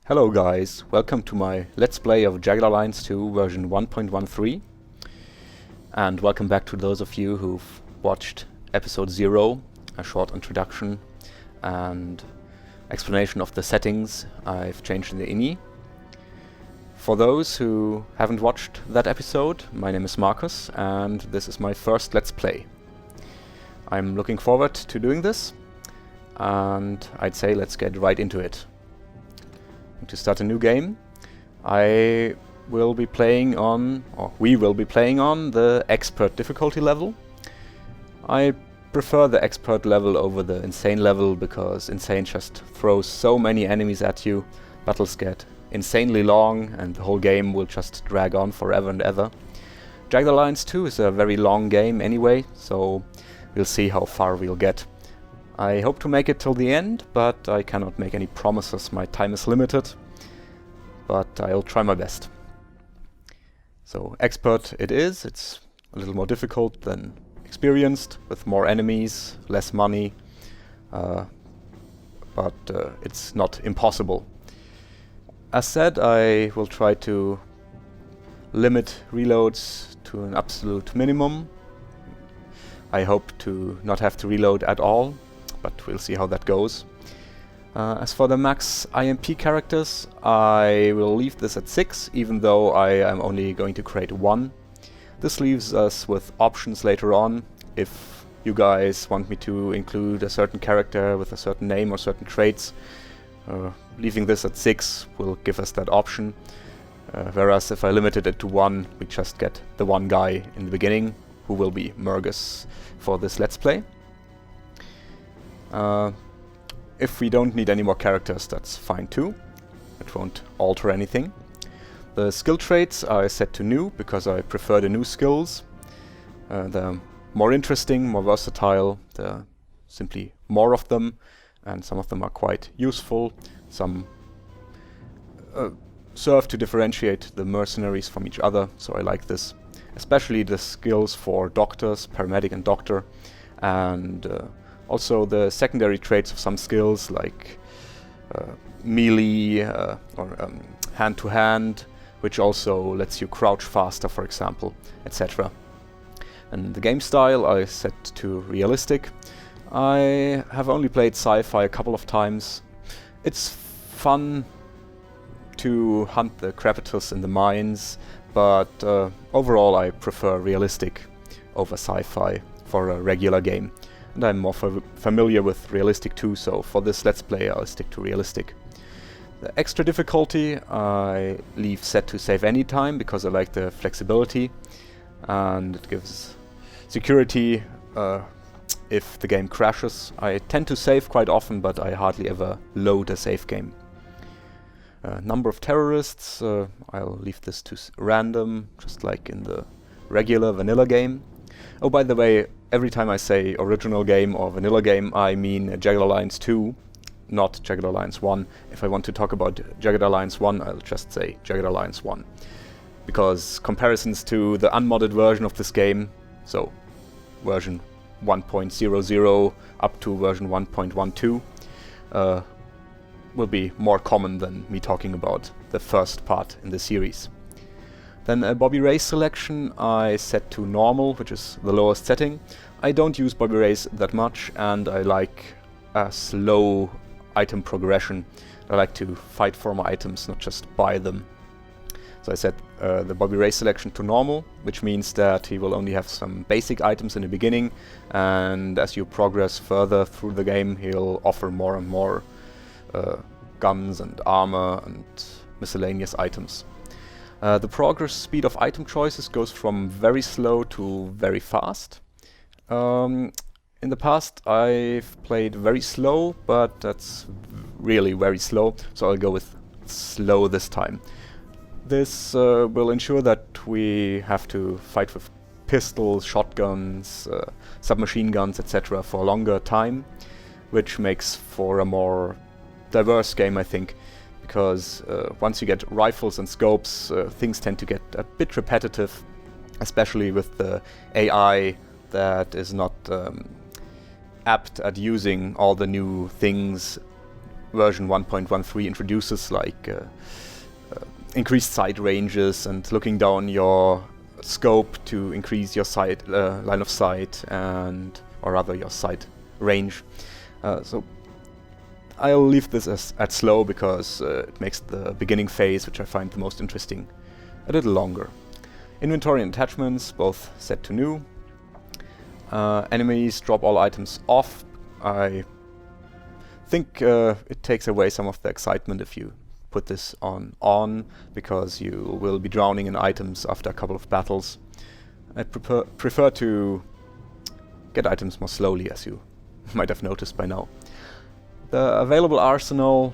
Hello guys, welcome to my Let's Play of Jagged Alliance 2 version 1.13, and welcome back to those of you who've watched episode 0, a short introduction and explanation of the settings I've changed in the INI. For those who haven't watched that episode, my name is Marcus and this is my first Let's Play. I'm looking forward to doing this, and I'd say let's get right into it. To start a new game, I will be playing on, or we will be playing on, the expert difficulty level. I prefer the expert level over the insane level because insane just throws so many enemies at you, battles get insanely long and the whole game will just drag on forever and ever. Jagged Alliance 2 is a very long game anyway, so we'll see how far we'll get. I hope to make it till the end, but I cannot make any promises. My time is limited, but I'll try my best. So expert it is. It's a little more difficult than experienced, with more enemies, less money, but it's not impossible. As said, I will try to limit reloads to an absolute minimum. I hope to not have to reload at all, but we'll see how that goes. As for the max IMP characters, I will leave this at 6, even though I am only going to create 1. This leaves us with options later on. If you guys want me to include a certain character with a certain name or certain traits, leaving this at 6 will give us that option. Whereas if I limited it to 1, we just get the one guy in the beginning, who will be Mergus for this Let's Play. If we don't need any more characters, that's fine too. It won't alter anything. The skill traits are set to new because I prefer the new skills. They're more interesting, more versatile, there are simply more of them, and some of them are quite useful. Some serve to differentiate the mercenaries from each other, so I like this. Especially the skills for doctors, paramedic and doctor, and also the secondary traits of some skills like melee or hand-to-hand, which also lets you crouch faster, for example, etc. And the game style I set to realistic. I have only played sci-fi a couple of times. It's fun to hunt the crevices in the mines, but overall I prefer realistic over sci-fi for a regular game. And I'm more familiar with realistic too, so for this Let's Play I'll stick to realistic. The extra difficulty I leave set to save anytime because I like the flexibility and it gives security if the game crashes. I tend to save quite often, but I hardly ever load a save game. Number of terrorists, I'll leave this to random, just like in the regular vanilla game. Oh, by the way, every time I say original game or vanilla game, I mean Jagged Alliance 2, not Jagged Alliance 1. If I want to talk about Jagged Alliance 1, I'll just say Jagged Alliance 1. Because comparisons to the unmodded version of this game, so version 1.00 up to version 1.12, will be more common than me talking about the first part in the series. Then a Bobby Race selection I set to normal, which is the lowest setting. I don't use Bobby Race that much and I like a slow item progression. I like to fight for my items, not just buy them. So I set the Bobby Race selection to normal, which means that he will only have some basic items in the beginning, and as you progress further through the game he'll offer more and more guns and armor and miscellaneous items. The progress speed of item choices goes from very slow to very fast. In the past I've played very slow, but that's really very slow, so I'll go with slow this time. This will ensure that we have to fight with pistols, shotguns, submachine guns, etc. for a longer time, which makes for a more diverse game, I think. Because once you get rifles and scopes, things tend to get a bit repetitive, especially with the AI that is not apt at using all the new things version 1.13 introduces, like increased sight ranges and looking down your scope to increase your sight line of sight, and or rather your sight range. So I'll leave this at slow because it makes the beginning phase, which I find the most interesting, a little longer. Inventory and attachments both set to new. Enemies drop all items off. I think it takes away some of the excitement if you put this on, because you will be drowning in items after a couple of battles. I prefer to get items more slowly, as you might have noticed by now. The available arsenal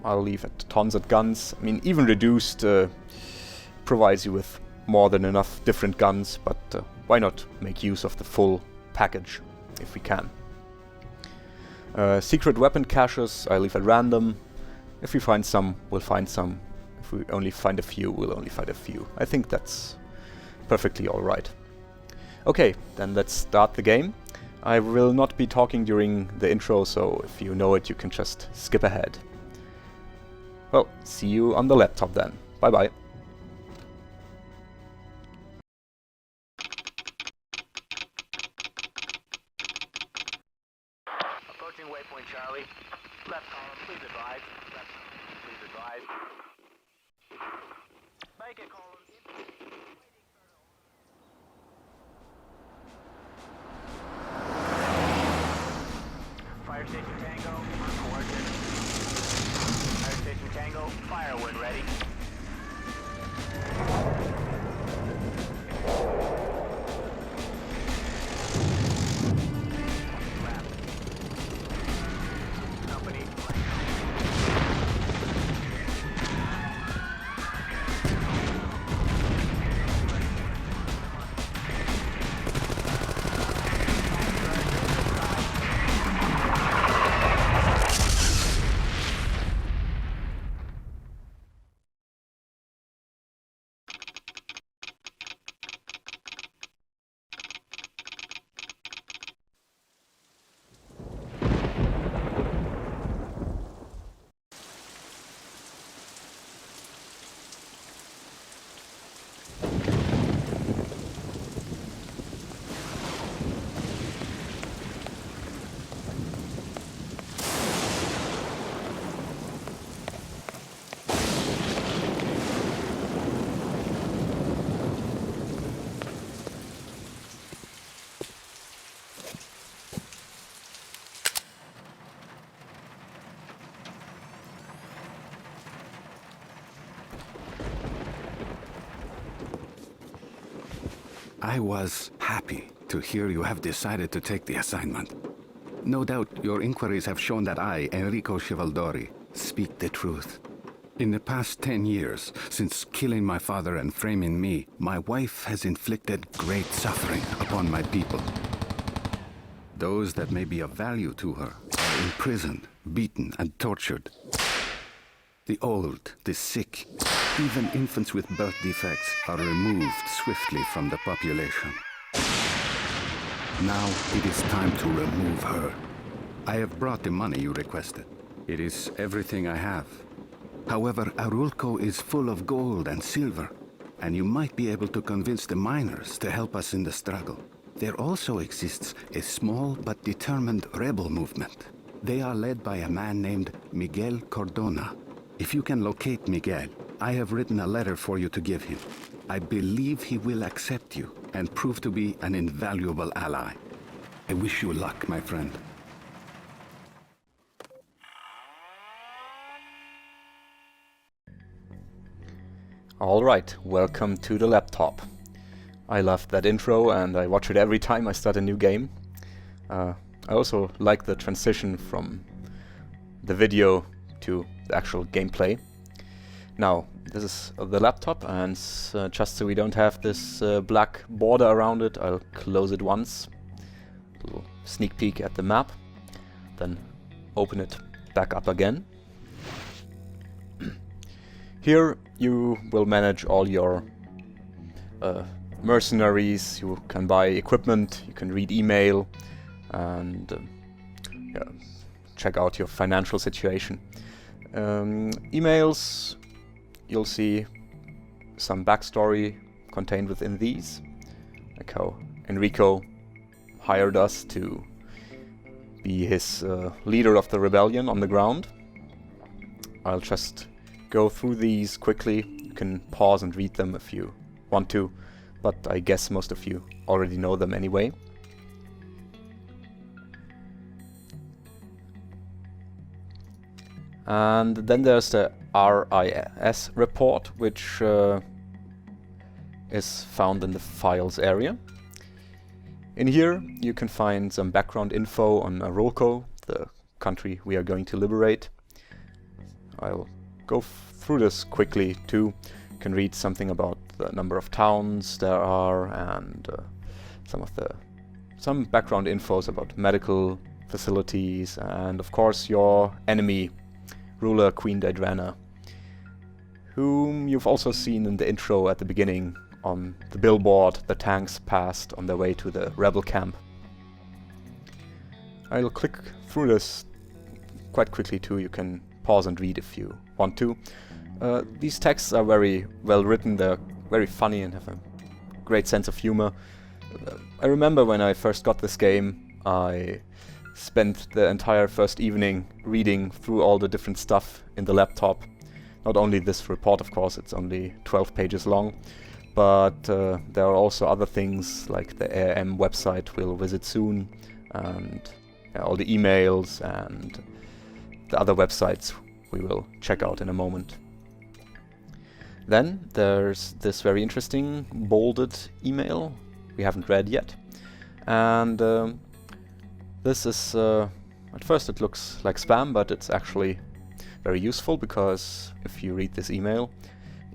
I'll leave at tons at guns. I mean, even reduced provides you with more than enough different guns, but why not make use of the full package if we can. Secret weapon caches I leave at random. If we find some, we'll find some. If we only find a few, we'll only find a few. I think that's perfectly alright. Okay, then let's start the game. I will not be talking during the intro, so if you know it, you can just skip ahead. Well, see you on the laptop then. Bye bye. Approaching waypoint Charlie. Left column, please advise. Left column, please advise. Make it column. Fire station Tango, on coordinates. Fire station Tango, fire when ready. Company. I was happy to hear you have decided to take the assignment. No doubt your inquiries have shown that I, Enrico Chivaldori, speak the truth. In the past 10 years, since killing my father and framing me, my wife has inflicted great suffering upon my people. Those that may be of value to her are imprisoned, beaten, and tortured. The old, the sick, even infants with birth defects are removed swiftly from the population. Now it is time to remove her. I have brought the money you requested. It is everything I have. However, Aruclo is full of gold and silver, and you might be able to convince the miners to help us in the struggle. There also exists a small but determined rebel movement. They are led by a man named Miguel Cordona. If you can locate Miguel, I have written a letter for you to give him. I believe he will accept you and prove to be an invaluable ally. I wish you luck, my friend. Alright, welcome to the laptop. I love that intro and I watch it every time I start a new game. I also like the transition from the video to the actual gameplay. Now, this is the laptop, and just so we don't have this black border around it, I'll close it once. A little sneak peek at the map, then open it back up again. Here you will manage all your mercenaries. You can buy equipment, you can read email, and check out your financial situation. Emails, you'll see some backstory contained within these, like how Enrico hired us to be his leader of the rebellion on the ground. I'll just go through these quickly. You can pause and read them if you want to, but I guess most of you already know them anyway. And then there's the RIS report, which is found in the files area. In here you can find some background info on Aruclo, the country we are going to liberate. I'll go through this quickly too. You can read something about the number of towns there are, and some background infos about medical facilities, and of course your enemy, ruler Queen Didrana, whom you've also seen in the intro at the beginning on the billboard the tanks passed on their way to the rebel camp. I'll click through this quite quickly too. You can pause and read if you want to. These texts are very well written, they're very funny and have a great sense of humor. I remember when I first got this game, I spent the entire first evening reading through all the different stuff in the laptop. Not only this report, of course, it's only 12 pages long, but there are also other things like the A.I.M website we'll visit soon, and all the emails and the other websites we will check out in a moment. Then there's this very interesting bolded email we haven't read yet, and this is, at first it looks like spam, but it's actually very useful, because if you read this email,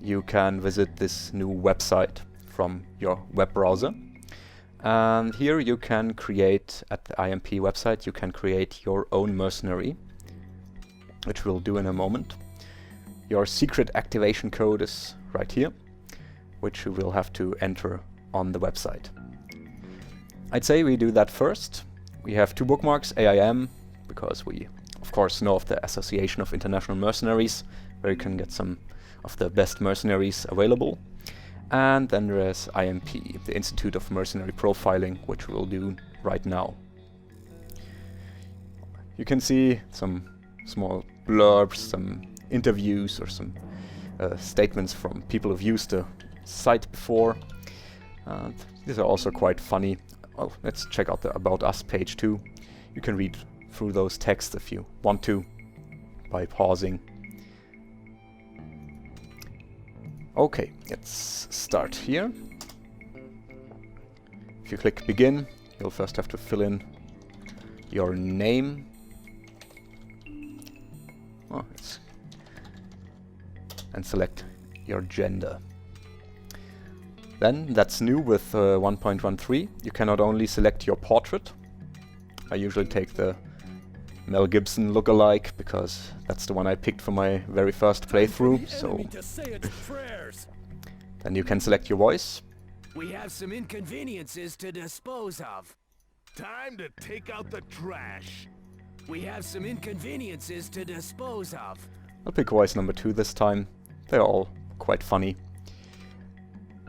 you can visit this new website from your web browser. And here you can create, at the IMP website, you can create your own mercenary, which we'll do in a moment. Your secret activation code is right here, which you will have to enter on the website. I'd say we do that first. We have two bookmarks, A.I.M, because we of course know of the Association of International Mercenaries, where you can get some of the best mercenaries available. And then there's IMP, the Institute of Mercenary Profiling, which we'll do right now. You can see some small blurbs, some interviews, or some statements from people who've used the site before. These are also quite funny. Oh, let's check out the About Us page too. You can read through those texts if you want to, by pausing. Okay, let's start here. If you click begin, you'll first have to fill in your name. And select your gender. Then, that's new with 1.13, you can not only select your portrait. I usually take the Mel Gibson lookalike, because that's the one I picked for my very first playthrough, so... Then you can select your voice. We have some inconveniences to dispose of. Time to take out the trash. We have some inconveniences to dispose of. I'll pick voice number 2 this time. They're all quite funny.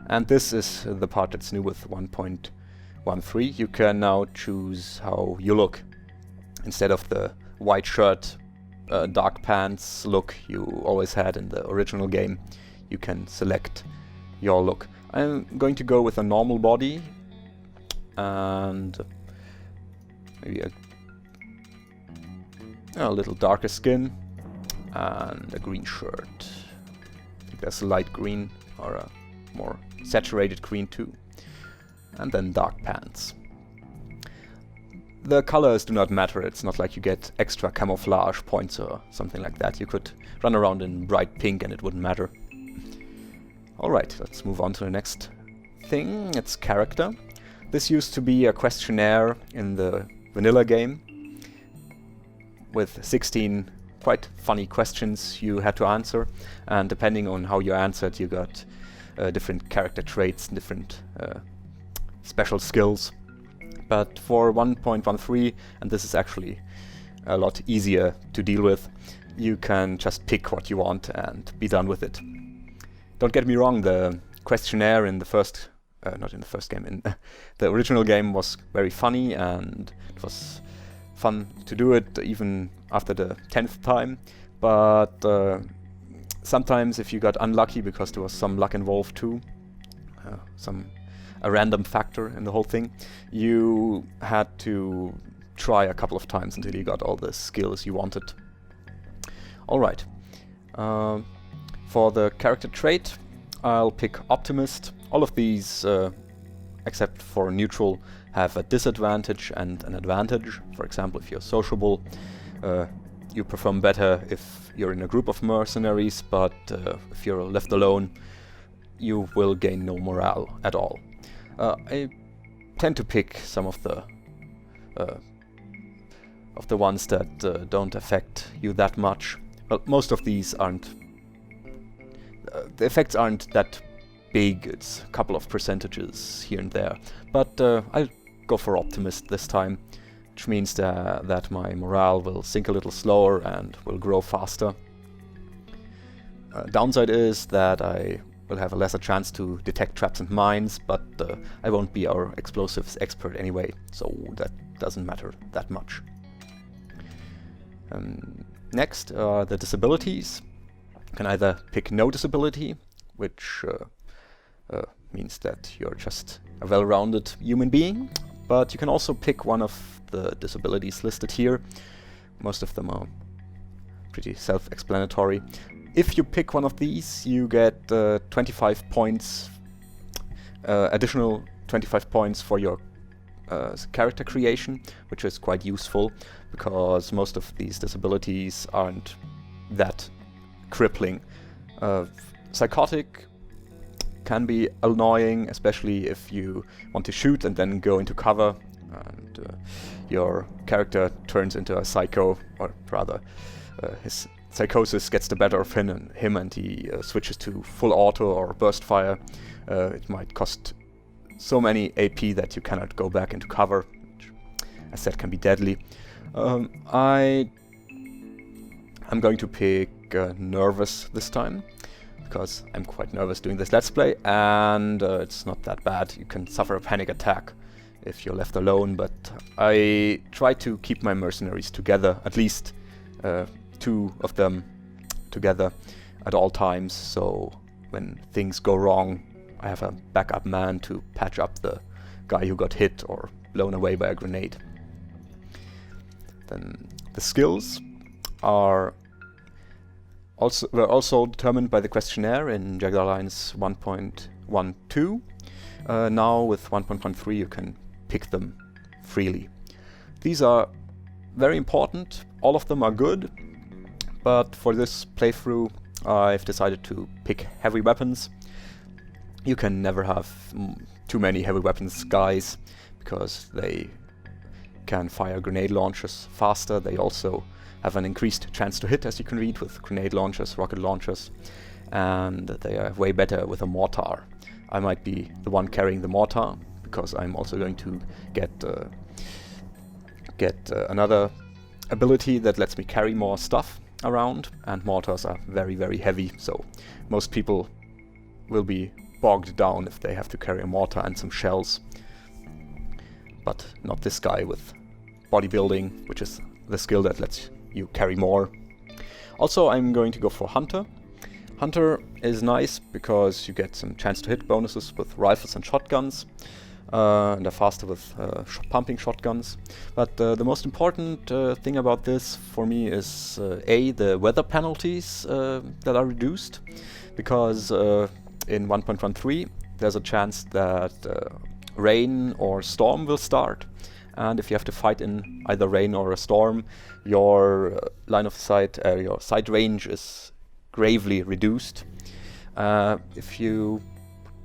And this is the part that's new with 1.13. You can now choose how you look. Instead of the white shirt, dark pants look you always had in the original game, you can select your look. I'm going to go with a normal body and maybe a little darker skin and a green shirt. I think there's a light green or a more saturated green too. And then dark pants. The colors do not matter, it's not like you get extra camouflage points or something like that. You could run around in bright pink and it wouldn't matter. Alright, let's move on to the next thing. It's character. This used to be a questionnaire in the vanilla game with 16 quite funny questions you had to answer, and depending on how you answered you got different character traits, different special skills. But for 1.13, and this is actually a lot easier to deal with. You can just pick what you want and be done with it. Don't get me wrong, the questionnaire in the first, not in the first game, in the original game was very funny, and it was fun to do it even after the 10th time, but sometimes if you got unlucky, because there was some luck involved too, a random factor in the whole thing, you had to try a couple of times until you got all the skills you wanted. Alright, for the character trait I'll pick Optimist. All of these, except for Neutral, have a disadvantage and an advantage. For example, if you're sociable, you perform better if you're in a group of mercenaries, but if you're left alone, you will gain no morale at all. I tend to pick some of the ones that don't affect you that much. Well, most of these aren't. The effects aren't that big. It's a couple of percentages here and there. But I'll go for Optimist this time, which means that my morale will sink a little slower and will grow faster. Downside is that I will have a lesser chance to detect traps and mines, but I won't be our explosives expert anyway, so that doesn't matter that much. Next are the disabilities. You can either pick no disability, which means that you're just a well-rounded human being, but you can also pick one of the disabilities listed here. Most of them are pretty self-explanatory. If you pick one of these, you get 25 points, additional 25 points for your character creation, which is quite useful because most of these disabilities aren't that crippling. Psychotic can be annoying, especially if you want to shoot and then go into cover and your character turns into a psycho, or rather his psychosis gets the better of him and he switches to full auto or burst fire. It might cost so many AP that you cannot go back into cover, which I said can be deadly. I'm going to pick Nervous this time, because I'm quite nervous doing this Let's Play, and it's not that bad. You can suffer a panic attack if you're left alone, but I try to keep my mercenaries together, at least 2 of them together at all times, so when things go wrong, I have a backup man to patch up the guy who got hit or blown away by a grenade. Then the skills were also determined by the questionnaire in Jagged Alliance 1.12. Now with 1.13 you can pick them freely. These are very important, all of them are good, but for this playthrough I've decided to pick heavy weapons. You can never have too many heavy weapons guys, because they can fire grenade launchers faster. They also have an increased chance to hit, as you can read, with grenade launchers, rocket launchers, and they are way better with a mortar. I might be the one carrying the mortar, because I'm also going to get another ability that lets me carry more stuff around, and mortars are very, very heavy, so most people will be bogged down if they have to carry a mortar and some shells. But not this guy with bodybuilding, which is the skill that lets you carry more. Also, I'm going to go for Hunter. Hunter is nice because you get some chance to hit bonuses with rifles and shotguns, and are faster with pumping shotguns. But the most important thing about this for me is the weather penalties that are reduced, because in 1.13 there's a chance that rain or storm will start, and if you have to fight in either rain or a storm, your line of sight, your sight range is gravely reduced. If you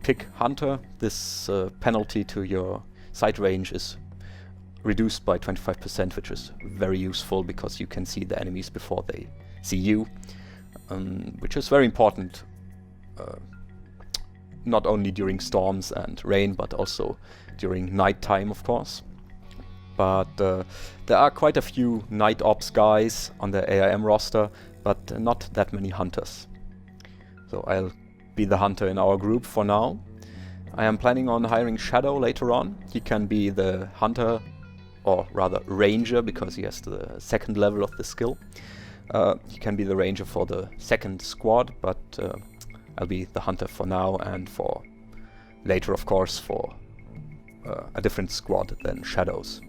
pick Hunter, this penalty to your sight range is reduced by 25%, which is very useful because you can see the enemies before they see you, which is very important, not only during storms and rain, but also during night time, of course. but there are quite a few night ops guys on the A.I.M roster, but not that many hunters. So I'll be the hunter in our group for now. I am planning on hiring Shadow later on. He can be the hunter, or rather ranger, because he has the second level of the skill. He can be the ranger for the second squad, but I'll be the hunter for now, and for later, of course, for a different squad than Shadows.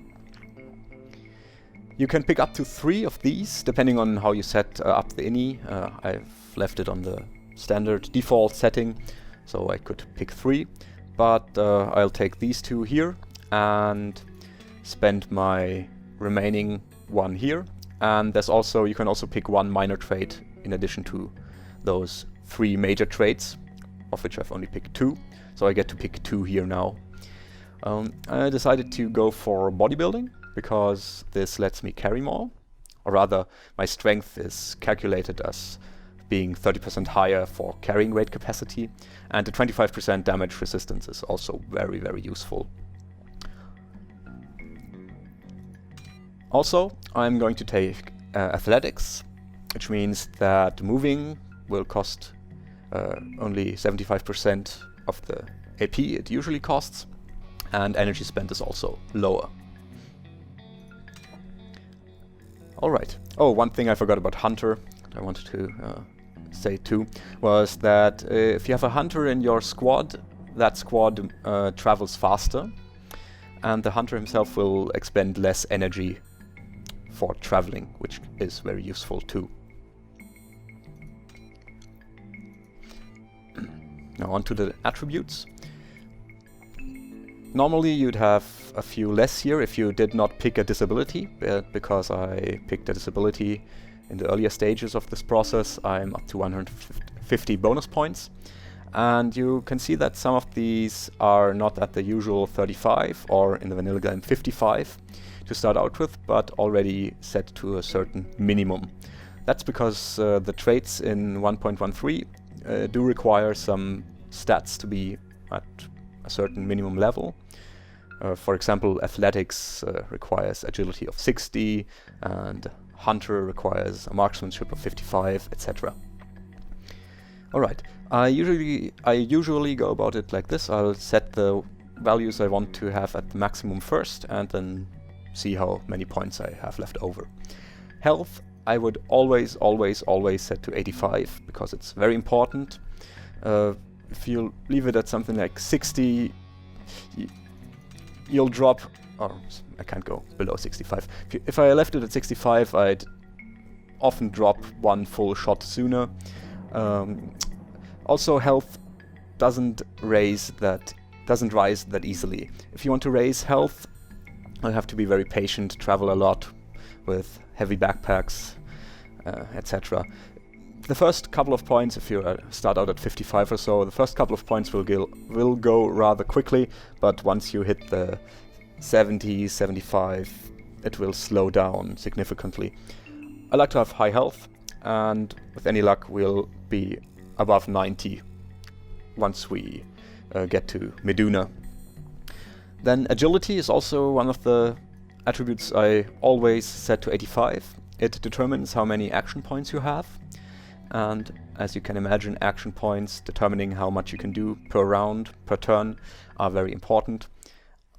You can pick up to 3 of these, depending on how you set up the INI. I've left it on the standard default setting, so I could pick 3, but I'll take these 2 here and spend my remaining 1 here. And there's also, you can also pick 1 minor trait in addition to those 3 major traits, of which I've only picked 2, so I get to pick 2 here now. I decided to go for bodybuilding, because this lets me carry more, or rather my strength is calculated as being 30% higher for carrying weight capacity, and the 25% damage resistance is also very, very useful. Also, I'm going to take athletics, which means that moving will cost only 75% of the AP it usually costs, and energy spent is also lower. Alright. Oh, one thing I forgot about Hunter, I wanted to say too, was that if you have a Hunter in your squad, that squad travels faster, and the Hunter himself will expend less energy for traveling, which is very useful too. Now on to the attributes. Normally you'd have a few less here if you did not pick a disability, but because I picked a disability in the earlier stages of this process, I'm up to 150 bonus points. And you can see that some of these are not at the usual 35 or in the vanilla game 55 to start out with, but already set to a certain minimum. That's because the traits in 1.13 do require some stats to be at a certain minimum level. For example, athletics requires agility of 60, and hunter requires a marksmanship of 55, etc. Alright, I usually go about it like this. I'll set the values I want to have at the maximum first, and then see how many points I have left over. Health I would always set to 85, because it's very important. If you leave it at something like 60, you'll drop, or I can't go below 65. If I left it at 65, I'd often drop 1 full shot sooner. Also, health doesn't rise that easily. If you want to raise health, I'll have to be very patient, travel a lot with heavy backpacks, etc. The first couple of points, if you start out at 55 or so, the first couple of points will go rather quickly, but once you hit the 70, 75, it will slow down significantly. I like to have high health, and with any luck we'll be above 90 once we get to Meduna. Then agility is also one of the attributes I always set to 85. It determines how many action points you have, and as you can imagine, action points determining how much you can do per round, per turn, are very important.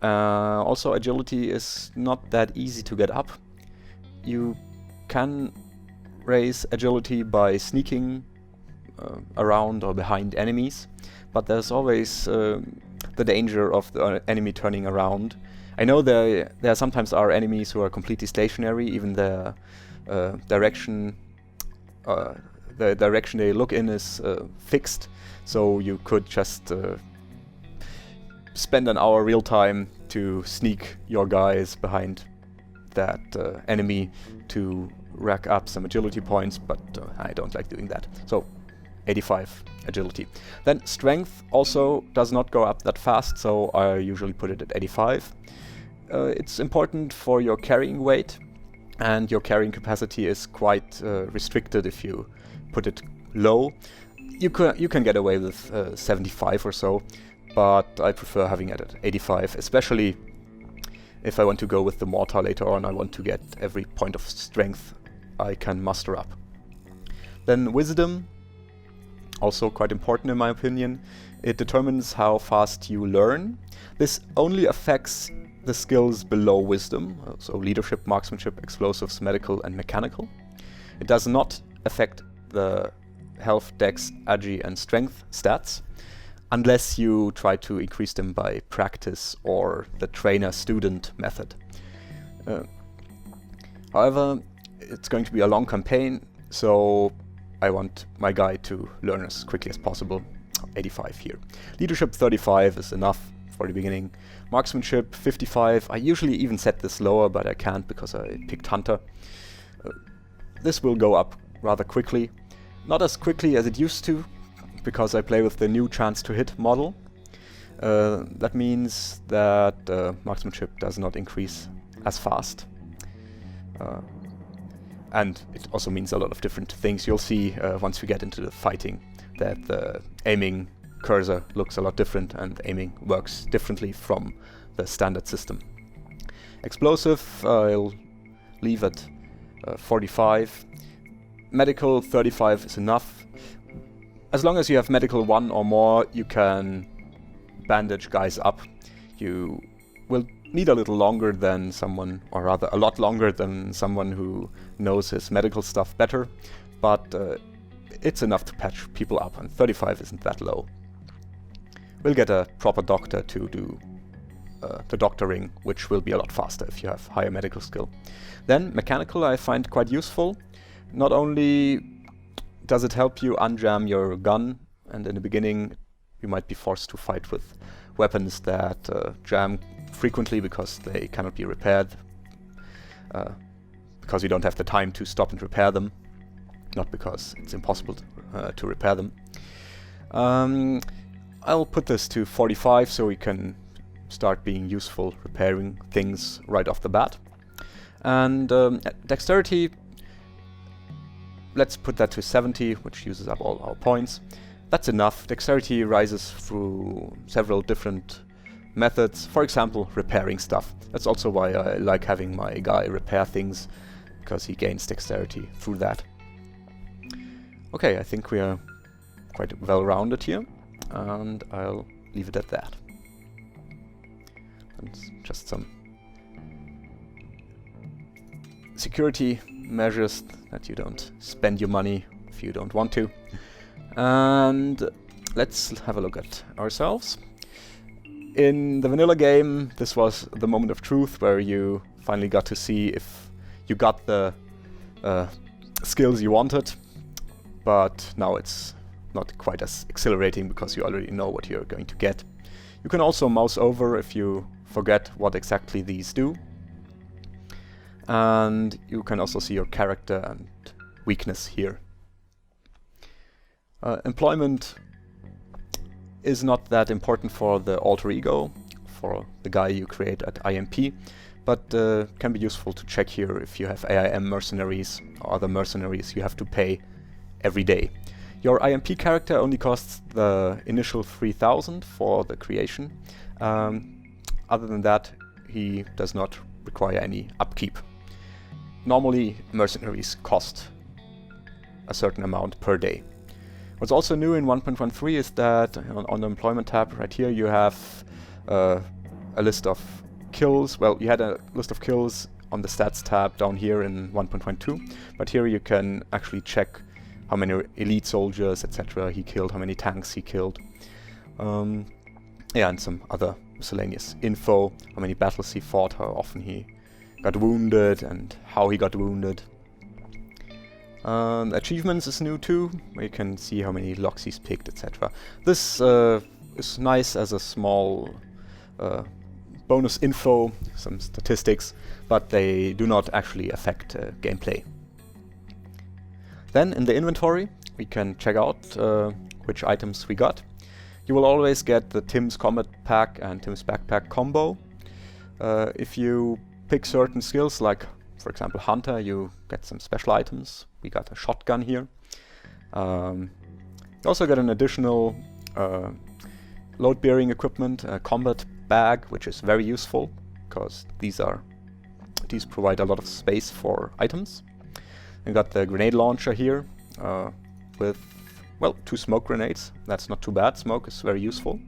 Also, agility is not that easy to get up. You can raise agility by sneaking around or behind enemies, but there's always the danger of the enemy turning around. I know there sometimes are enemies who are completely stationary, even their direction they look in is fixed, so you could just spend an hour real time to sneak your guys behind that enemy to rack up some agility points, but I don't like doing that. So 85 agility. Then strength also does not go up that fast, so I usually put it at 85. It's important for your carrying weight, and your carrying capacity is quite restricted if you put it low. You can get away with 75 or so, but I prefer having it at 85, especially if I want to go with the mortar later on, I want to get every point of strength I can muster up. Then wisdom, also quite important in my opinion. It determines how fast you learn. This only affects the skills below wisdom, so leadership, marksmanship, explosives, medical and mechanical. It does not affect the health, dex, agi and strength stats, unless you try to increase them by practice or the trainer-student method. However, it's going to be a long campaign, so I want my guy to learn as quickly as possible. 85 here. Leadership 35 is enough for the beginning. Marksmanship 55. I usually even set this lower, but I can't because I picked Hunter. This will go up rather quickly. Not as quickly as it used to, because I play with the new chance to hit model. That means that marksmanship does not increase as fast. And it also means a lot of different things. You'll see once we get into the fighting that the aiming cursor looks a lot different and aiming works differently from the standard system. Explosive I'll leave at 45. Medical 35 is enough. As long as you have medical 1 or more, you can bandage guys up. You will need a little longer than someone, or rather a lot longer than someone who knows his medical stuff better, but it's enough to patch people up, and 35 isn't that low. We'll get a proper doctor to do the doctoring, which will be a lot faster if you have higher medical skill. Then mechanical I find quite useful. Not only does it help you unjam your gun, and in the beginning you might be forced to fight with weapons that jam frequently because they cannot be repaired, because you don't have the time to stop and repair them, not because it's impossible to repair them. I'll put this to 45 so we can start being useful repairing things right off the bat. And dexterity, let's put that to 70, which uses up all our points. That's enough. Dexterity rises through several different methods, for example repairing stuff. That's also why I like having my guy repair things, because he gains dexterity through that. Okay, I think we are quite well rounded here, and I'll leave it at that. And just some security measures that you don't spend your money if you don't want to. And let's have a look at ourselves. In the vanilla game, this was the moment of truth where you finally got to see if you got the skills you wanted, but now it's not quite as exhilarating because you already know what you're going to get. You can also mouse over if you forget what exactly these do, and you can also see your character and weakness here. Employment is not that important for the alter ego, for the guy you create at IMP, but can be useful to check here if you have A.I.M mercenaries or other mercenaries you have to pay every day. Your IMP character only costs the initial 3,000 for the creation. Other than that, he does not require any upkeep. Normally, mercenaries cost a certain amount per day. What's also new in 1.13 is that on the employment tab right here you have a list of kills. Well, you had a list of kills on the stats tab down here in 1.12, but here you can actually check how many elite soldiers, etc. he killed, how many tanks he killed. Yeah, and some other miscellaneous info, how many battles he fought, how often he got wounded, and how he got wounded. Achievements is new too, where you can see how many locks he's picked, etc. This is nice as a small bonus info, some statistics, but they do not actually affect gameplay. Then in the inventory we can check out which items we got. You will always get the Tim's Combat Pack and Tim's Backpack combo. If you pick certain skills, like for example Hunter, you get some special items. We got a shotgun here. You also get an additional load-bearing equipment, a combat bag, which is very useful because these provide a lot of space for items. We got the grenade launcher here with, well, 2 smoke grenades. That's not too bad. Smoke is very useful.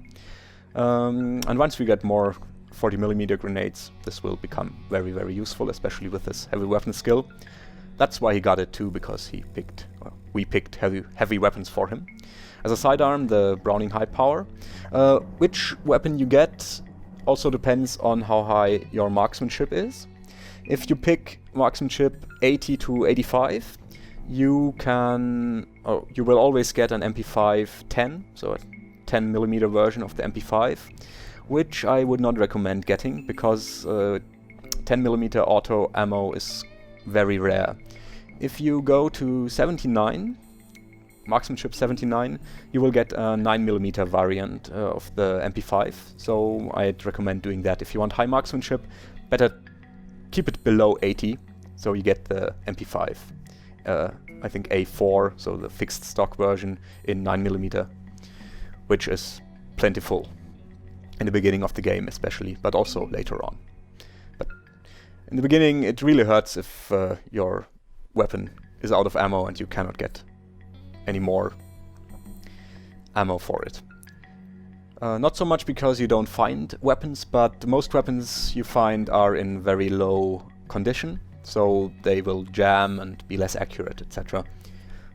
And once we get more 40mm grenades, this will become very, very useful, especially with this heavy weapon skill. That's why he got it too, because we picked heavy weapons for him. As a sidearm, the Browning High Power. Which weapon you get also depends on how high your marksmanship is. If you pick marksmanship 80 to 85, you will always get an MP5-10, so a 10mm version of the MP5, which I would not recommend getting, because 10mm auto ammo is very rare. If you go to 79, marksmanship 79, you will get a 9mm variant of the MP5, so I'd recommend doing that. If you want high marksmanship, better keep it below 80, so you get the MP5. I think A4, so the fixed stock version in 9mm, which is plentiful in the beginning of the game especially, but also later on. But in the beginning it really hurts if your weapon is out of ammo and you cannot get any more ammo for it. Not so much because you don't find weapons, but most weapons you find are in very low condition, so they will jam and be less accurate, etc.,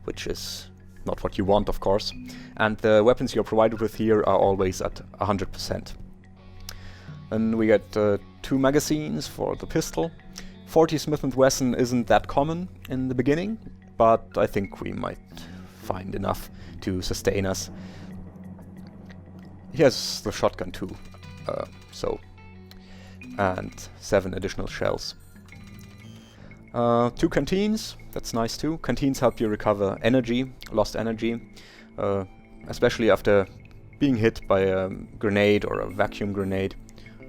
which is not what you want, of course. And the weapons you're provided with here are always at 100%. Then we get 2 magazines for the pistol. 40 Smith & Wesson isn't that common in the beginning, but I think we might find enough to sustain us. Here's the shotgun too, and 7 additional shells. 2 canteens, that's nice too. Canteens help you recover energy, lost energy, especially after being hit by a grenade or a vacuum grenade.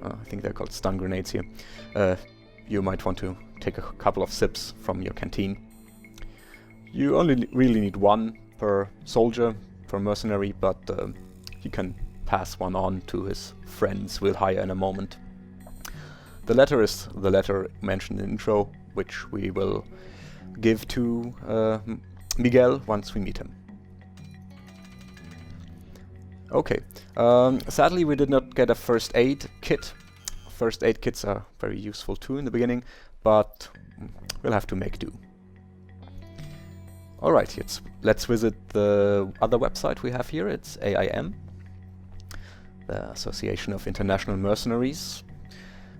I think they're called stun grenades here. You might want to take a couple of sips from your canteen. You only really need 1 per soldier, per mercenary, but you can pass one on to his friends we'll hire in a moment. The letter is the letter mentioned in the intro, which we will give to Miguel once we meet him. Okay, sadly we did not get a first aid kit. First aid kits are very useful too in the beginning, but we'll have to make do. Alright, let's visit the other website we have here. It's A.I.M, the Association of International Mercenaries.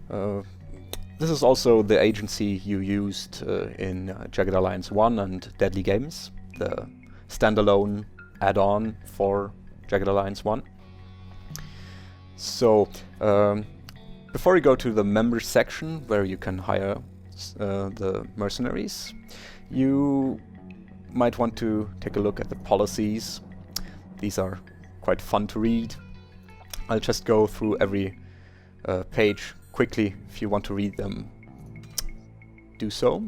This is also the agency you used in Jagged Alliance 1 and Deadly Games, the standalone add-on for Jagged Alliance 1. So, before you go to the members section, where you can hire the mercenaries, you might want to take a look at the policies. These are quite fun to read. I'll just go through every page quickly. If you want to read them, do so.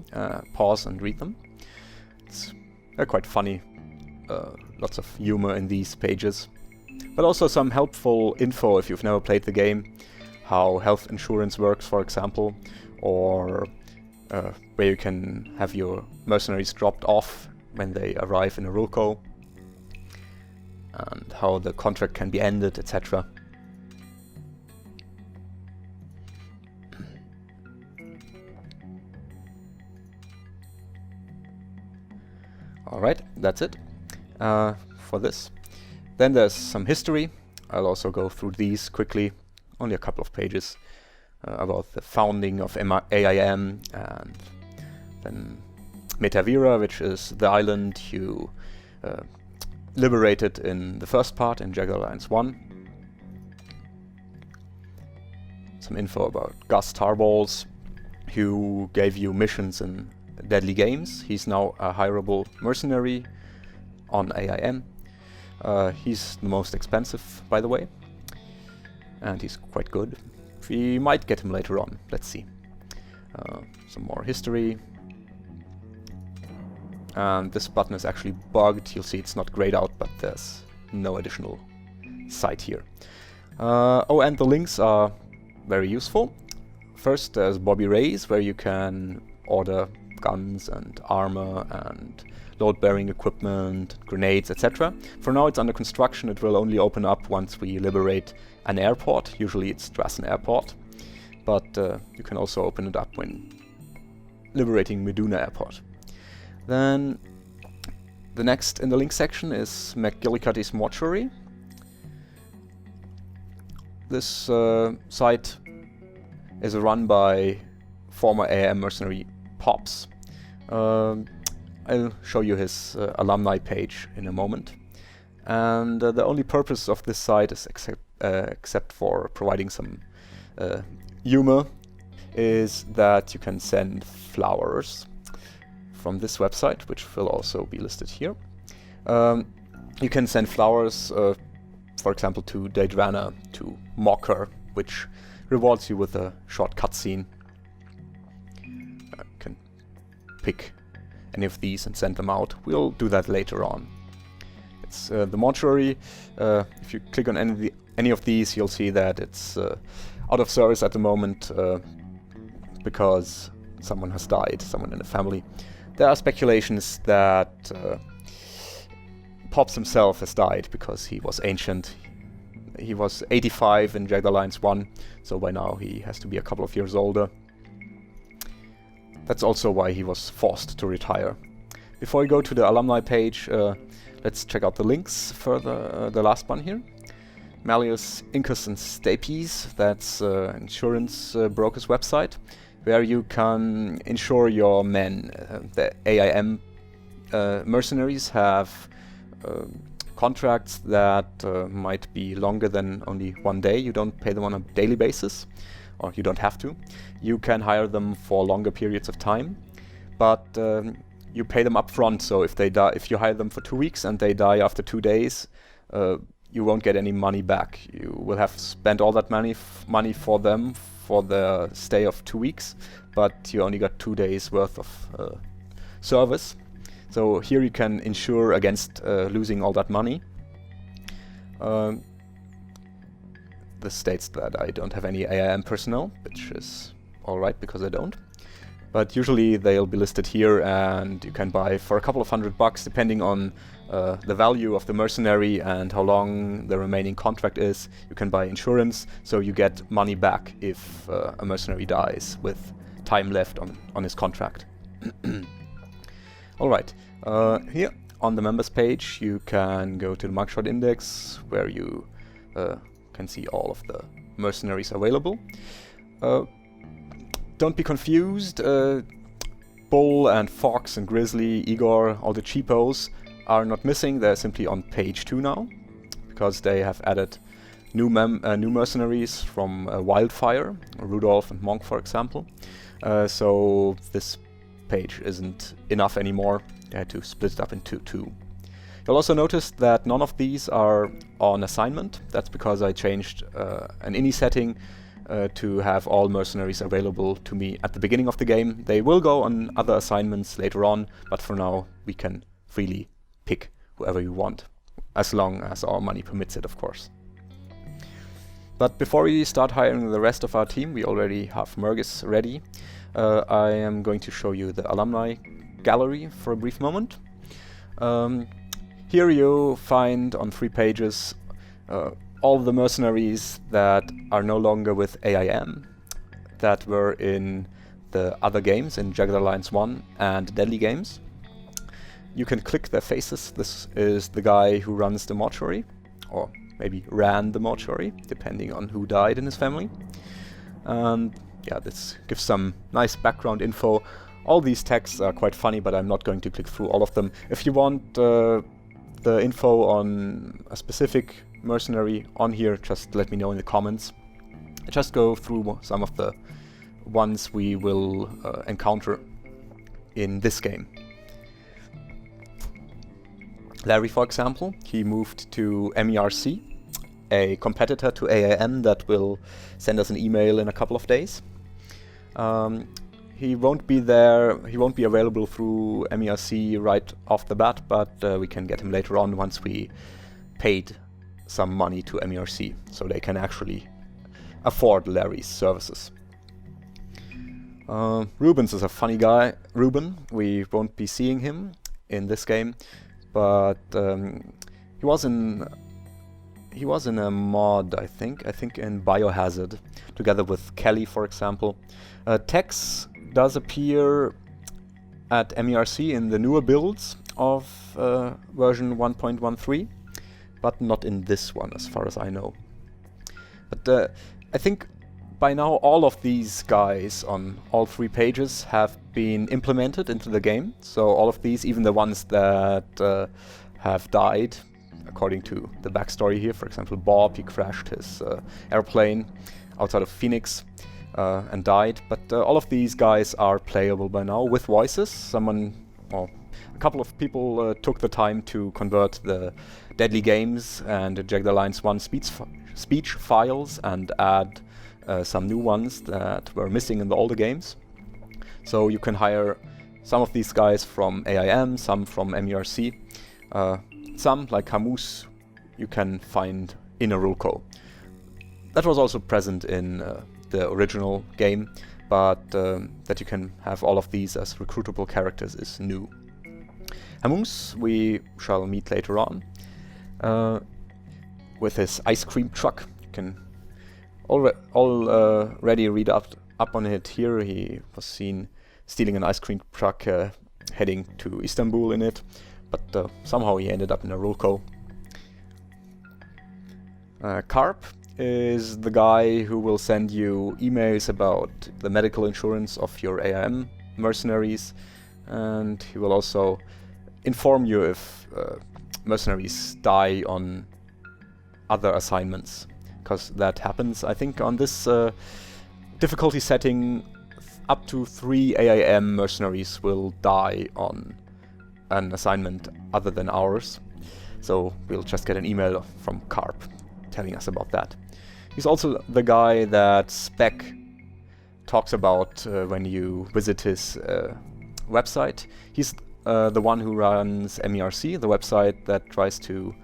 Pause and read them. They're quite funny. Lots of humor in these pages. But also some helpful info if you've never played the game. How health insurance works, for example. Or where you can have your mercenaries dropped off when they arrive in Aruclo. And how the contract can be ended, etc. Alright, that's it for this. Then there's some history. I'll also go through these quickly, only a couple of pages, about the founding of A.I.M, and then Metavira, which is the island you liberated in the first part in Jagged Alliance 1. Some info about Gus Tarballs, who gave you missions in Deadly Games. He's now a hireable mercenary on A.I.M. He's the most expensive, by the way, and he's quite good. We might get him later on, let's see. Some more history. And this button is actually bugged. You'll see it's not grayed out, but there's no additional site here. Oh, and the links are very useful. First, there's Bobby Ray's, where you can order guns and armor and load-bearing equipment, grenades, etc. For now, it's under construction. It will only open up once we liberate an airport. Usually, it's Drassen Airport, but you can also open it up when liberating Meduna Airport. Then, the next in the link section is McGillicuddy's Mortuary. This site is run by former A.I.M mercenary Pops. I'll show you his alumni page in a moment. And the only purpose of this site is except for providing some humor, is that you can send flowers from this website, which will also be listed here. You can send flowers, for example, to Daedrana, to Mocker, which rewards you with a short cutscene. You can pick any of these and send them out. We'll do that later on. It's the mortuary. If you click on any of these, you'll see that it's out of service at the moment because someone has died, someone in the family. There are speculations that Pops himself has died because he was ancient. He was 85 in Jagged Alliance 1, so by now he has to be a couple of years older. That's also why he was forced to retire. Before we go to the alumni page, let's check out the links for the last one here. Malleus Incus and Stapes, that's insurance broker's website, where you can insure your men. The A.I.M mercenaries have contracts that might be longer than only one day. You don't pay them on a daily basis, or you don't have to. You can hire them for longer periods of time, but you pay them up front. So if they die, if you hire them for 2 weeks and they die after 2 days, you won't get any money back. You will have spent all that money for them for the stay of 2 weeks, but you only got 2 days worth of service. So here you can insure against losing all that money. This states that I don't have any A.I.M personnel, which is alright because I don't. But usually they'll be listed here, and you can buy for a couple of $100 depending on the value of the mercenary and how long the remaining contract is. You can buy insurance, so you get money back if a mercenary dies with time left on his contract. Alright, here on the members page you can go to the mugshot index, where you can see all of the mercenaries available. Don't be confused, Bull and Fox and Grizzly, Igor, all the cheapos are not missing. They're simply on page 2 now, because they have added new mercenaries from Wildfire, Rudolph and Monk for example. So this page isn't enough anymore. They had to split it up into 2. You'll also notice that none of these are on assignment. That's because I changed an ini setting to have all mercenaries available to me at the beginning of the game. They will go on other assignments later on, but for now we can freely pick whoever you want, as long as our money permits it, of course. But before we start hiring the rest of our team, we already have Mergis ready. I am going to show you the alumni gallery for a brief moment. Here you find on 3 pages all the mercenaries that are no longer with A.I.M, that were in the other games, in Jagged Alliance 1 and Deadly Games. You can click their faces. This is the guy who runs the mortuary, or maybe ran the mortuary, depending on who died in his family. And yeah, this gives some nice background info. All these texts are quite funny, but I'm not going to click through all of them. If you want the info on a specific mercenary on here, just let me know in the comments. Just go through some of the ones we will encounter in this game. Larry, for example, he moved to MERC, a competitor to A.I.M that will send us an email in a couple of days. He won't be there, he won't be available through MERC right off the bat, but we can get him later on once we paid some money to MERC, so they can actually afford Larry's services. Rubens is a funny guy. Ruben, we won't be seeing him in this game, but he was in a mod, I think in Biohazard, together with Kelly, for example. Tex does appear at MERC in the newer builds of version 1.13, but not in this one, as far as I know. But I think by now all of these guys on all 3 pages have been implemented into the game. So all of these, even the ones that have died, according to the backstory here. For example, Bob, he crashed his airplane outside of Phoenix and died. But all of these guys are playable by now with voices. A couple of people took the time to convert the Deadly Games and Jagged Alliance 1 speech files and add some new ones that were missing in the older games. So you can hire some of these guys from A.I.M, some from MERC. Some, like Camus, you can find in Aruclo. That was also present in the original game, but that you can have all of these as recruitable characters is new. Camus we shall meet later on with his ice cream truck. You can already read up on it here. He was seen stealing an ice cream truck heading to Istanbul in it, but somehow he ended up in Aruclo. Carp is the guy who will send you emails about the medical insurance of your A.I.M mercenaries, and he will also inform you if mercenaries die on other assignments, because that happens. I think on this difficulty setting, up to 3 A.I.M mercenaries will die on an assignment other than ours. So we'll just get an email from Carp telling us about that. He's also the guy that Spec talks about when you visit his website. He's the one who runs MERC, the website that tries to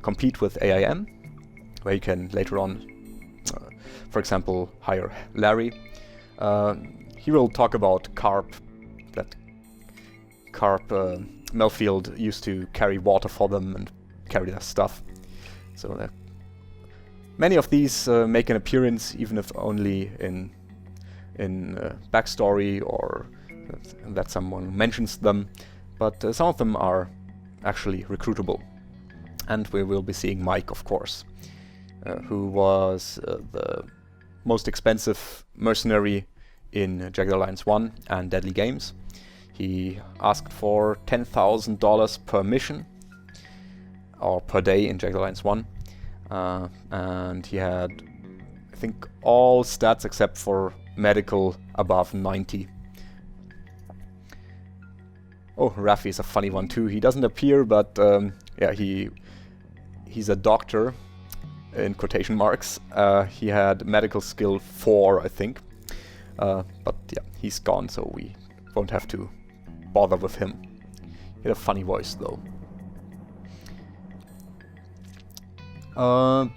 compete with A.I.M, where you can later on, for example, hire Larry. He will talk about Carp, that Carp Melfield used to carry water for them and carry their stuff. So many of these make an appearance, even if only in backstory or that someone mentions them, but some of them are actually recruitable. And we will be seeing Mike, of course, who was the most expensive mercenary in Jagged Alliance 1 and Deadly Games. He asked for $10,000 per mission, or per day in Jagged Alliance 1, and he had, I think, all stats except for medical above 90. Oh, Raffi is a funny one too. He doesn't appear, but yeah, he's a doctor, in quotation marks. He had medical skill 4, I think, but yeah, he's gone, so we won't have to bother with him. He had a funny voice though.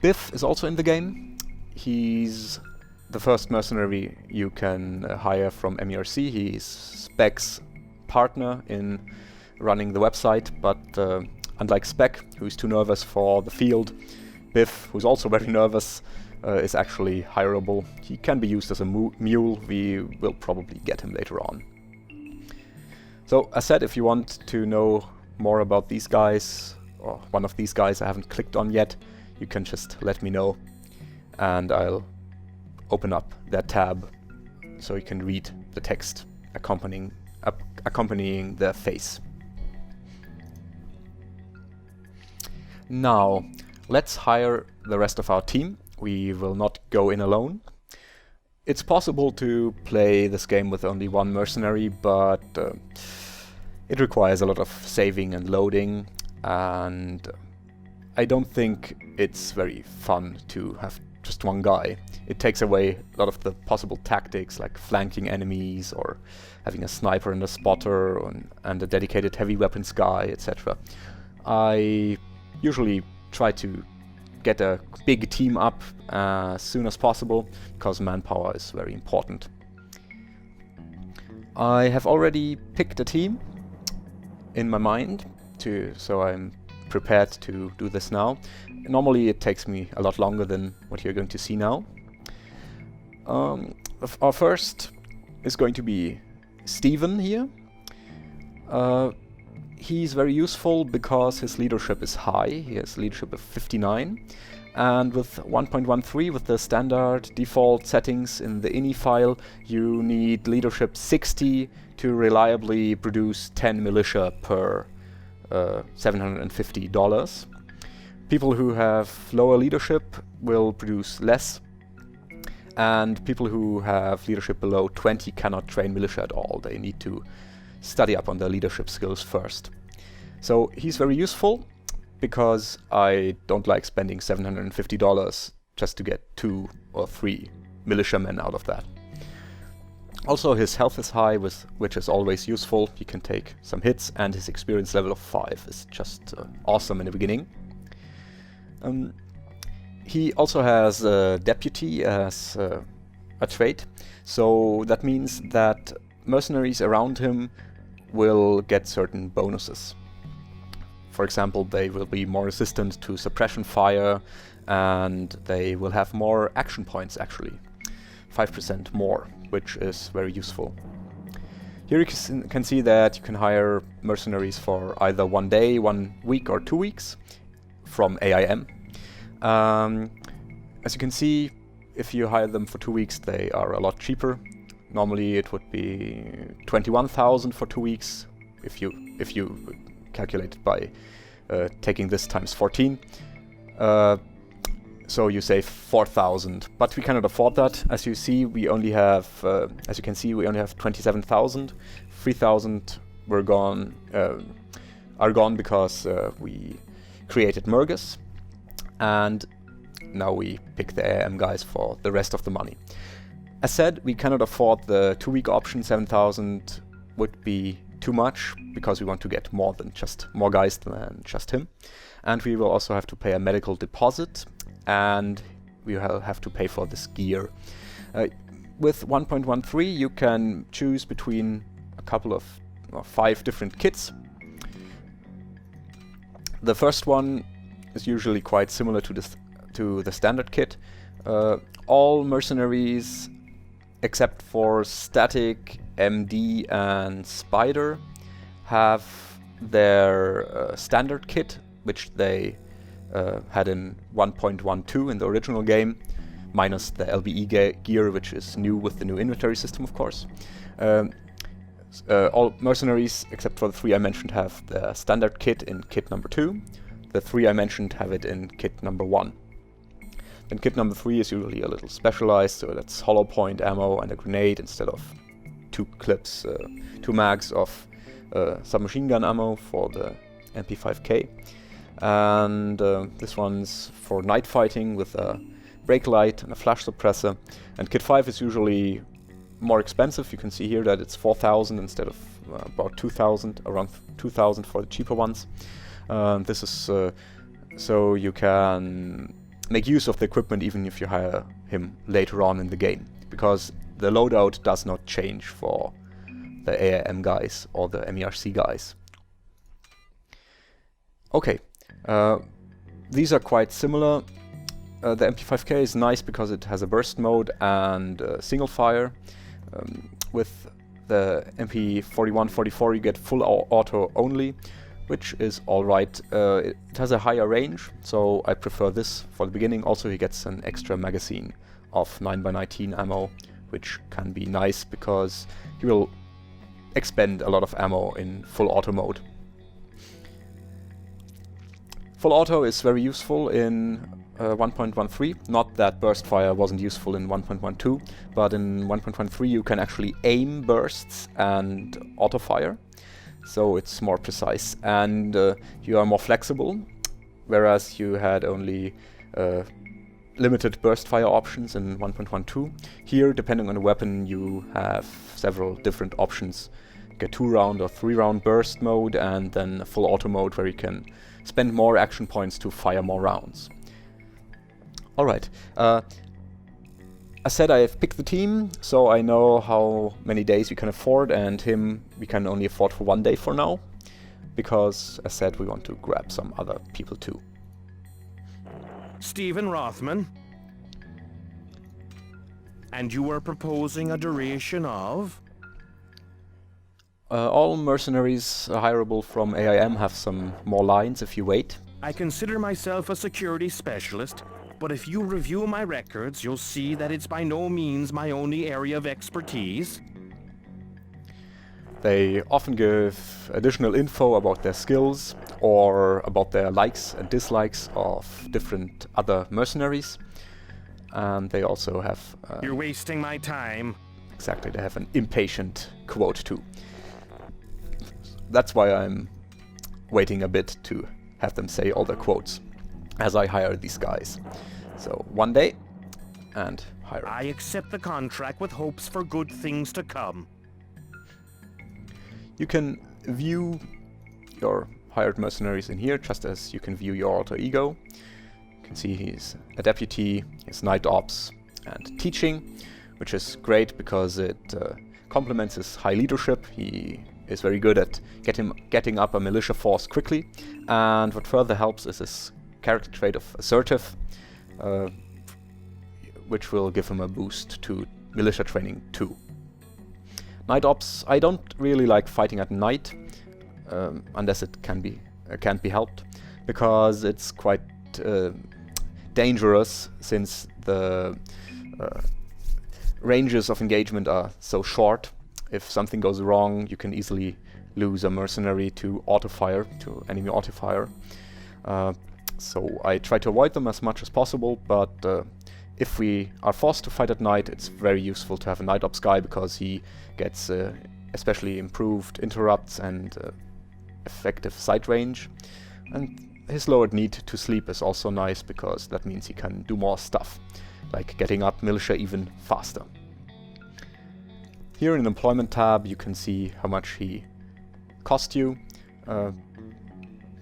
Biff is also in the game. He's the first mercenary you can hire from MERC. He's Spec's partner in running the website, but unlike Spec, who's too nervous for the field, Biff, who's also very nervous, is actually hireable. He can be used as a mule. We will probably get him later on. So, as said, if you want to know more about these guys, or one of these guys I haven't clicked on yet, you can just let me know, and I'll open up that tab so you can read the text accompanying their face. Now, let's hire the rest of our team. We will not go in alone. It's possible to play this game with only one mercenary, but it requires a lot of saving and loading, and I don't think it's very fun to have just one guy. It takes away a lot of the possible tactics, like flanking enemies or having a sniper and a spotter and a dedicated heavy weapons guy, etc. I usually try to get a big team up as soon as possible, because manpower is very important. I have already picked a team in my mind, so I'm prepared to do this now. Normally it takes me a lot longer than what you're going to see now. Our first is going to be Steven here. He's very useful because his leadership is high. He has leadership of 59. And with 1.13, with the standard default settings in the ini file, you need leadership 60 to reliably produce 10 militia per $750. People who have lower leadership will produce less, and people who have leadership below 20 cannot train militia at all. They need to study up on their leadership skills first. So he's very useful, because I don't like spending $750 just to get 2 or 3 militiamen out of that. Also, his health is high, which is always useful. He can take some hits, and his experience level of 5 is just awesome in the beginning. He also has Deputy as a trait, so that means that mercenaries around him will get certain bonuses. For example, they will be more resistant to suppression fire, and they will have more action points actually. 5% more, which is very useful. Here you can see that you can hire mercenaries for either 1 day, 1 week or 2 weeks from A.I.M. As you can see, if you hire them for 2 weeks, they are a lot cheaper. Normally it would be 21,000 for 2 weeks if you calculate it by taking this times 14. So you save 4,000, but we cannot afford that. As you see, we only have, as you can see, we only have 27,000. 3,000 were gone, are gone because we created Mergus, and now we pick the A.I.M guys for the rest of the money. As said, we cannot afford the 2-week option. 7,000 would be too much, because we want to get more guys than just him. And we will also have to pay a medical deposit, and we will have to pay for this gear. With 1.13 you can choose between a couple of 5 different kits. The first one is usually quite similar to the standard kit. All mercenaries except for Static, MD and Spider have their standard kit, which they had in 1.12 in the original game, minus the LBE gear, which is new with the new inventory system, of course. All mercenaries, except for the 3 I mentioned, have the standard kit in kit number 2. The 3 I mentioned have it in kit number 1. And kit number 3 is usually a little specialized, so that's hollow point ammo and a grenade instead of 2 clips, 2 mags of submachine gun ammo for the MP5K. And this one's for night fighting with a brake light and a flash suppressor. And kit 5 is usually more expensive. You can see here that it's 4,000 instead of about 2,000, around 2,000 for the cheaper ones. This is so you can make use of the equipment even if you hire him later on in the game, because the loadout does not change for the A.I.M guys or the MERC guys. Okay, these are quite similar. The MP5K is nice because it has a burst mode and single fire. With the MP41-44 you get full auto only, which is alright. It has a higher range, so I prefer this for the beginning. Also he gets an extra magazine of 9x19 ammo, which can be nice because he will expend a lot of ammo in full auto mode. Full auto is very useful in 1.13. Not that burst fire wasn't useful in 1.12, but in 1.13 you can actually aim bursts and auto fire, so it's more precise, and you are more flexible, whereas you had only limited burst fire options in 1.12. Here, depending on the weapon, you have several different options. You get 2-round or 3-round burst mode, and then a full auto mode where you can spend more action points to fire more rounds. Alright, I said I have picked the team, so I know how many days we can afford, and him we can only afford for 1 day for now, because as said we want to grab some other people too. Stephen Rothman. And you were proposing a duration of? All mercenaries hireable from A.I.M have some more lines if you wait. I consider myself a security specialist, but if you review my records, you'll see that it's by no means my only area of expertise. They often give additional info about their skills or about their likes and dislikes of different other mercenaries. And they also have... You're wasting my time. Exactly, they have an impatient quote too. That's why I'm waiting a bit to have them say all their quotes as I hire these guys. So 1 day and hire. I accept the contract with hopes for good things to come. You can view your hired mercenaries in here, just as you can view your alter ego. You can see he's a deputy, he's night ops and teaching, which is great because it complements his high leadership. He is very good at getting up a militia force quickly, and what further helps is his character trait of assertive, which will give him a boost to militia training too. Night ops, I don't really like fighting at night, unless it can't be helped, because it's quite dangerous since the ranges of engagement are so short. If something goes wrong, you can easily lose a mercenary to auto-fire, to enemy auto-fire. So I try to avoid them as much as possible, but if we are forced to fight at night, it's very useful to have a night ops guy, because he gets especially improved interrupts and effective sight range. And his lowered need to sleep is also nice, because that means he can do more stuff, like getting up militia even faster. Here in the employment tab you can see how much he cost you.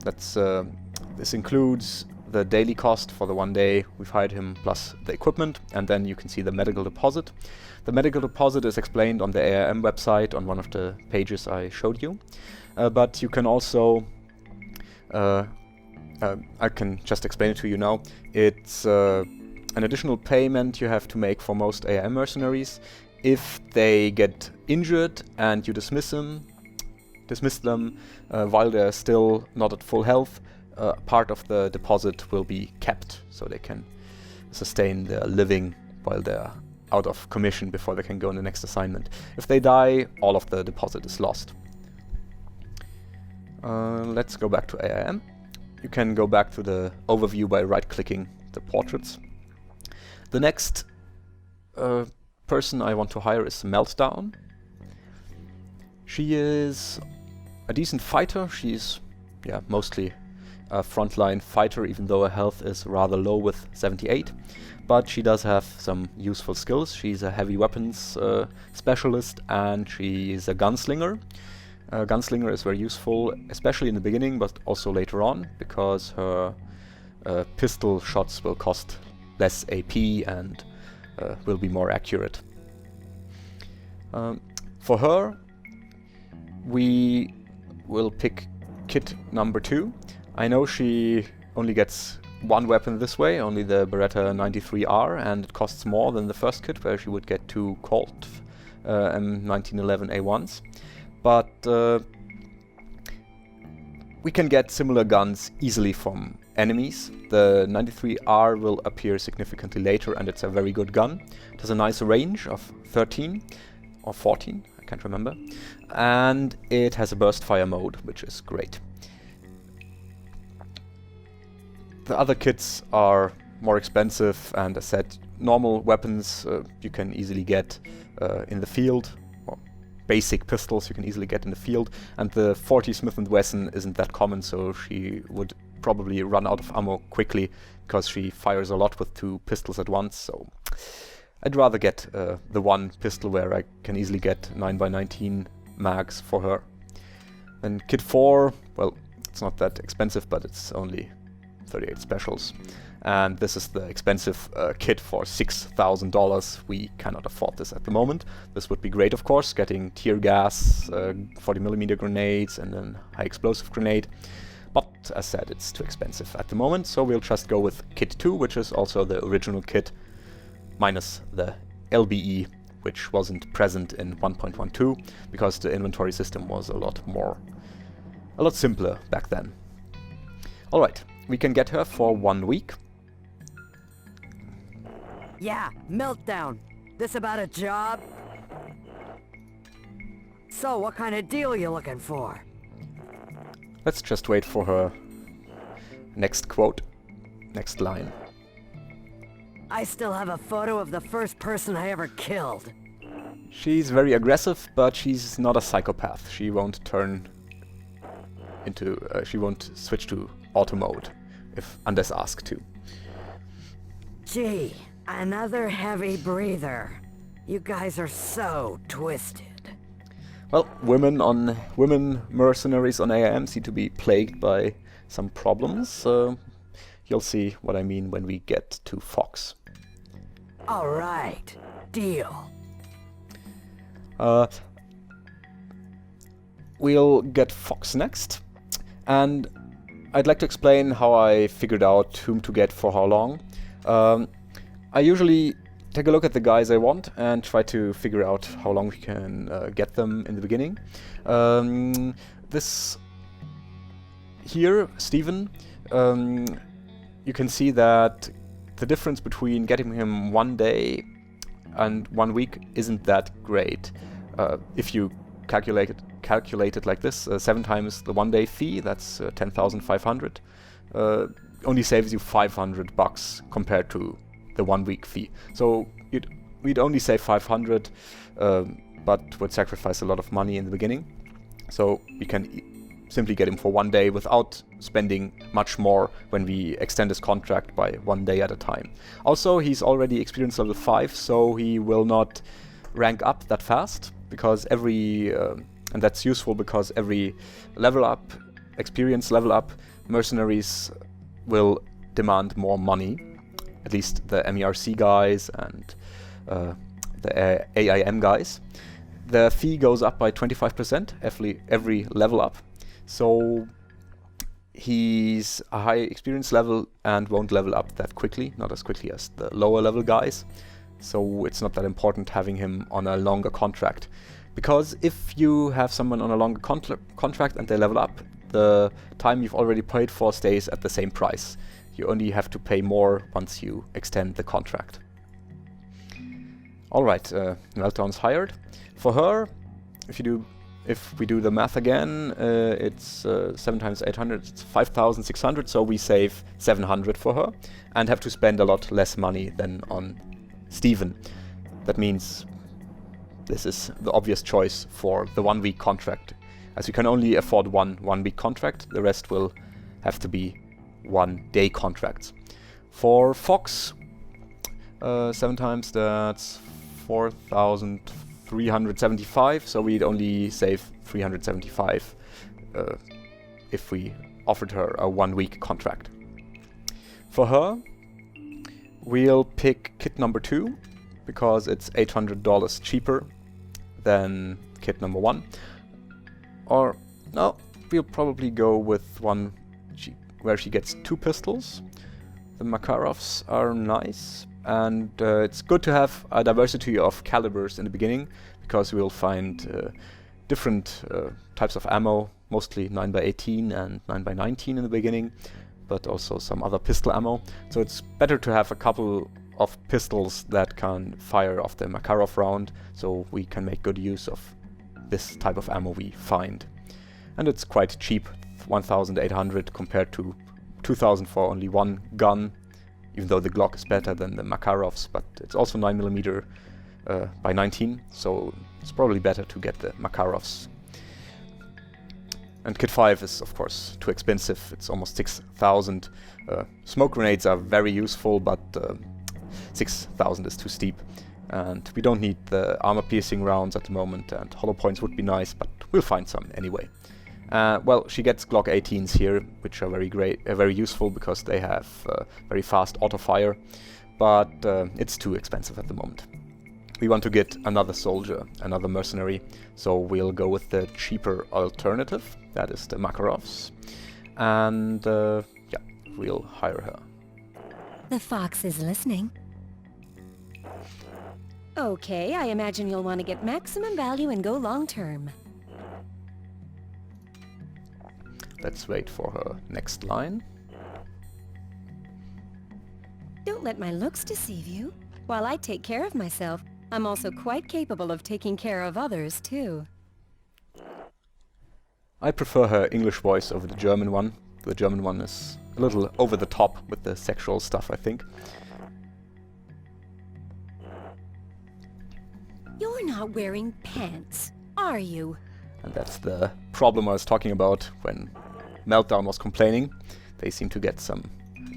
This includes the daily cost for the 1 day we've hired him, plus the equipment, and then you can see the medical deposit. The medical deposit is explained on the A.I.M website on one of the pages I showed you, but you can also I can just explain it to you now. It's an additional payment you have to make for most A.I.M mercenaries. If they get injured and you dismiss them while they're still not at full health, part of the deposit will be kept, so they can sustain their living while they're out of commission before they can go on the next assignment. If they die, all of the deposit is lost. Let's go back to A.I.M. You can go back to the overview by right-clicking the portraits. The next person I want to hire is Meltdown. She is a decent fighter. She's mostly a frontline fighter, even though her health is rather low with 78. But she does have some useful skills. She's a heavy weapons specialist, and she's a gunslinger. Gunslinger is very useful, especially in the beginning, but also later on, because her pistol shots will cost less AP and will be more accurate. For her, we will pick kit number 2. I know she only gets one weapon this way, only the Beretta 93R, and it costs more than the first kit, where she would get 2 Colt M1911A1s. But we can get similar guns easily from enemies. The 93R will appear significantly later, and it's a very good gun. It has a nice range of 13 or 14, I can't remember, and it has a burst fire mode, which is great. The other kits are more expensive, and as said, normal weapons you can easily get in the field, or basic pistols you can easily get in the field, and the 40 Smith & Wesson isn't that common, so she would probably run out of ammo quickly, because she fires a lot with 2 pistols at once. So I'd rather get the one pistol where I can easily get 9x19 mags for her. Then kit 4, well, it's not that expensive, but it's only 38 specials. And this is the expensive kit for $6,000. We cannot afford this at the moment. This would be great, of course, getting tear gas, 40mm grenades, and then high explosive grenade. But as said, it's too expensive at the moment, so we'll just go with kit 2, which is also the original kit, minus the LBE, which wasn't present in 1.12, because the inventory system was a lot simpler back then. Alright, we can get her for 1 week. Yeah, meltdown. This about a job? So, what kind of deal you looking for? Let's just wait for her next quote, next line. I still have a photo of the first person I ever killed. She's very aggressive, but she's not a psychopath. She won't she won't switch to auto mode, unless asked to. Gee, another heavy breather. You guys are so twisted. Well, women mercenaries on A.I.M seem to be plagued by some problems. You'll see what I mean when we get to Fox. Alright, deal. We'll get Fox next, and I'd like to explain how I figured out whom to get for how long. I usually take a look at the guys I want and try to figure out how long we can get them in the beginning. This here, Steven, you can see that the difference between getting him 1 day and 1 week isn't that great. If you calculate it like this, 7 times the 1 day fee, that's 10,500, only saves you $500 compared to the 1 week fee. So we'd only save 500, but would sacrifice a lot of money in the beginning. So we can simply get him for 1 day without spending much more when we extend his contract by 1 day at a time. Also, he's already experience level 5, so he will not rank up that fast, because and that's useful because every level up, experience level up, mercenaries will demand more money. At least the MERC guys and the A.I.M guys. The fee goes up by 25% every level up. So he's a high experience level and won't level up that quickly, not as quickly as the lower level guys. So it's not that important having him on a longer contract. Because if you have someone on a longer contract and they level up, the time you've already paid for stays at the same price. You only have to pay more once you extend the contract. Alright, Meltdown's hired. For her, if we do the math again, it's 7 times 800, it's 5,600, so we save 700 for her and have to spend a lot less money than on Steven. That means this is the obvious choice for the 1 week contract. As you can only afford one 1 week contract, the rest will have to be 1 day contracts. For Fox, 7 times that's 4,375, so we'd only save 375 if we offered her a 1 week contract. For her, we'll pick kit number 2 because it's $800 cheaper than kit number 1. Or no, we'll probably go with one where she gets 2 pistols. The Makarovs are nice, and it's good to have a diversity of calibers in the beginning, because we'll find different types of ammo, mostly 9x18 and 9x19 in the beginning, but also some other pistol ammo. So it's better to have a couple of pistols that can fire off the Makarov round, so we can make good use of this type of ammo we find. And it's quite cheap, 1,800 compared to 2,000 for only one gun, even though the Glock is better than the Makarovs, but it's also 9mm by 19, so it's probably better to get the Makarovs. And kit 5 is of course too expensive, it's almost 6,000. Smoke grenades are very useful, but 6,000 is too steep. And we don't need the armor-piercing rounds at the moment, and hollow points would be nice, but we'll find some anyway. Well, she gets Glock 18s here, which are very useful because they have very fast auto fire, but it's too expensive at the moment. We want to get another soldier, another mercenary, so we'll go with the cheaper alternative, that is the Makarovs, and yeah, we'll hire her. The fox is listening. Okay, I imagine you'll want to get maximum value and go long term. Let's wait for her next line. Don't let my looks deceive you. While I take care of myself, I'm also quite capable of taking care of others, too. I prefer her English voice over the German one. The German one is a little over the top with the sexual stuff, I think. You're not wearing pants, are you? And that's the problem I was talking about when Meltdown was complaining. They seem to get some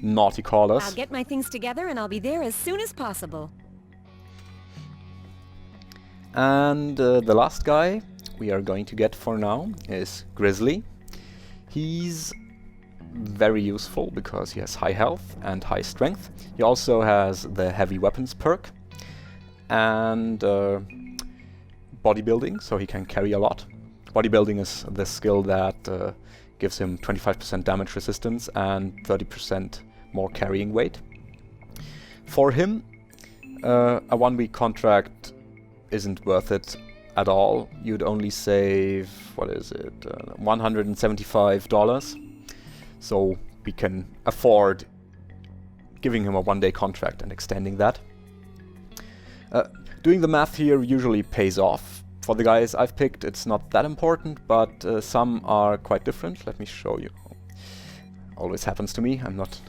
naughty callers. I'll get my things together and I'll be there as soon as possible. And the last guy we are going to get for now is Grizzly. He's very useful because he has high health and high strength. He also has the heavy weapons perk and bodybuilding, so he can carry a lot. Bodybuilding is the skill that gives him 25% damage resistance and 30% more carrying weight. For him, a 1-week contract isn't worth it at all. You'd only save, what is it, $175. So we can afford giving him a 1-day contract and extending that. Doing the math here usually pays off. For the guys I've picked, it's not that important, but some are quite different. Let me show you. Always happens to me. I'm not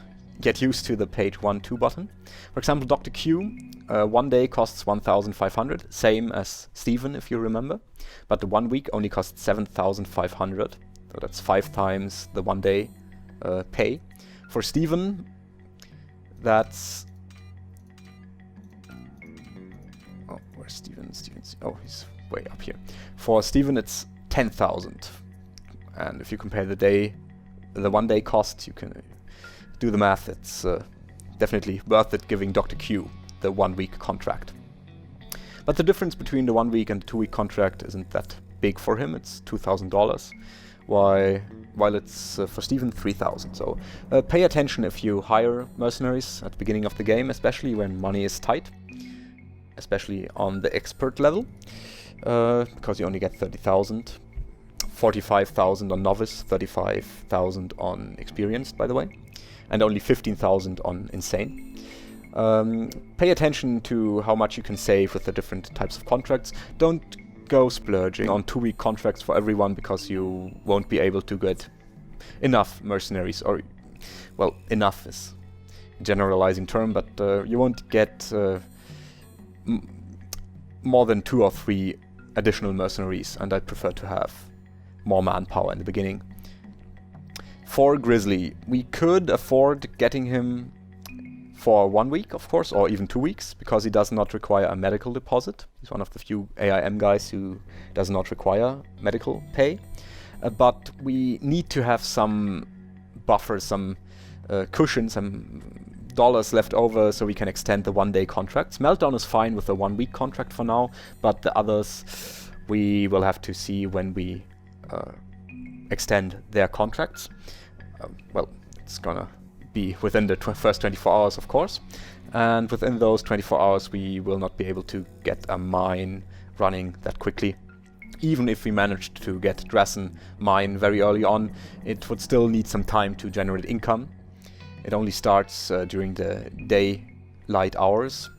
yet used to the page 1-2 button. For example, Dr. Q, 1 day costs 1,500, same as Steven, if you remember. But the 1 week only costs 7,500. So that's 5 times the 1 day pay. For Steven, that's... Oh, where's Steven? Oh, he's way up here. For Steven, it's 10,000. And if you compare the 1 day cost, you can do the math. It's definitely worth it giving Dr. Q the 1 week contract. But the difference between the 1 week and the 2 week contract isn't that big for him. It's $2,000, while it's for Steven $3,000. So pay attention if you hire mercenaries at the beginning of the game, especially when money is tight, especially on the expert level, because you only get 30,000, 45,000 on novice, 35,000 on experienced, by the way, and only 15,000 on insane. Pay attention to how much you can save with the different types of contracts. Don't go splurging on 2 week contracts for everyone, because you won't be able to get enough mercenaries, or, well, enough is a generalizing term, but you won't get more than 2 or 3 additional mercenaries, and I'd prefer to have more manpower in the beginning. For Grizzly, we could afford getting him for 1 week, of course, or even 2 weeks, because he does not require a medical deposit. He's one of the few A.I.M guys who does not require medical pay. But we need to have some buffer, some cushion, some dollars left over, so we can extend the 1 day contracts. Meltdown is fine with a 1 week contract for now, but the others we will have to see when we extend their contracts. Well, it's gonna be within the first 24 hours, of course, and within those 24 hours we will not be able to get a mine running that quickly. Even if we managed to get Dressen mine very early on, it would still need some time to generate income. It only starts during the daylight hours.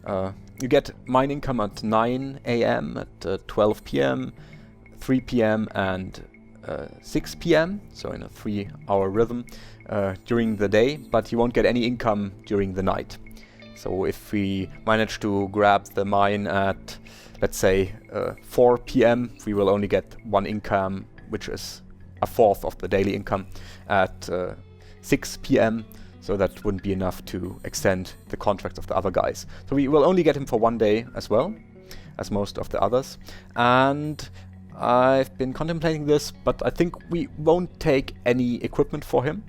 You get mine income at 9 a.m., at 12 p.m., 3 p.m. and 6 p.m., so in a 3-hour rhythm during the day, but you won't get any income during the night. So if we manage to grab the mine at, let's say, 4 p.m., we will only get 1 income, which is a fourth of the daily income, at 6 p.m., so that wouldn't be enough to extend the contract of the other guys. So we will only get him for 1 day as well, as most of the others. And I've been contemplating this, but I think we won't take any equipment for him.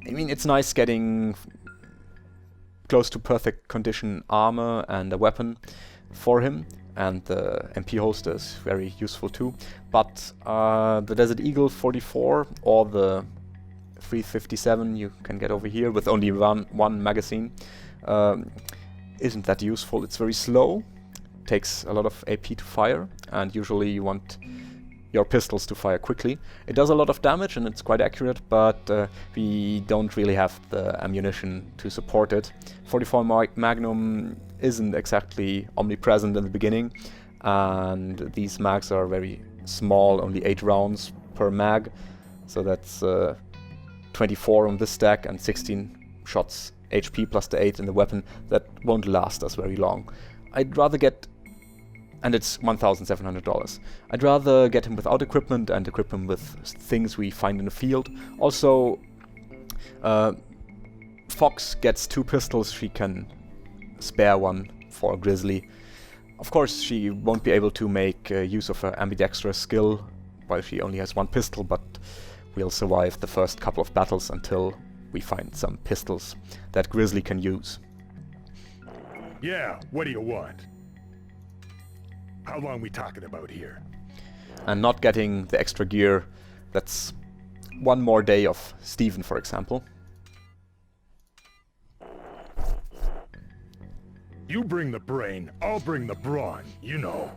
I mean, it's nice getting close to perfect condition armor and a weapon for him, and the MP holster is very useful too. But the Desert Eagle 44 or the 357 you can get over here with only one magazine isn't that useful. It's very slow, takes a lot of AP to fire, and usually you want your pistols to fire quickly. It does a lot of damage and it's quite accurate, but we don't really have the ammunition to support it. 44 Magnum isn't exactly omnipresent in the beginning, and these mags are very small, only 8 rounds per mag, so that's 24 on this stack and 16 shots HP plus the 8 in the weapon. That won't last us very long. I'd rather get... and it's $1,700. I'd rather get him without equipment and equip him with things we find in the field. Also, Fox gets 2 pistols. She can spare one for Grizzly. Of course, she won't be able to make use of her ambidextrous skill while she only has 1 pistol, but we'll survive the first couple of battles until we find some pistols that Grizzly can use. Yeah, what do you want? How long we talking about here? And not getting the extra gear, that's one more day of Steven, for example. You bring the brain, I'll bring the brawn, you know.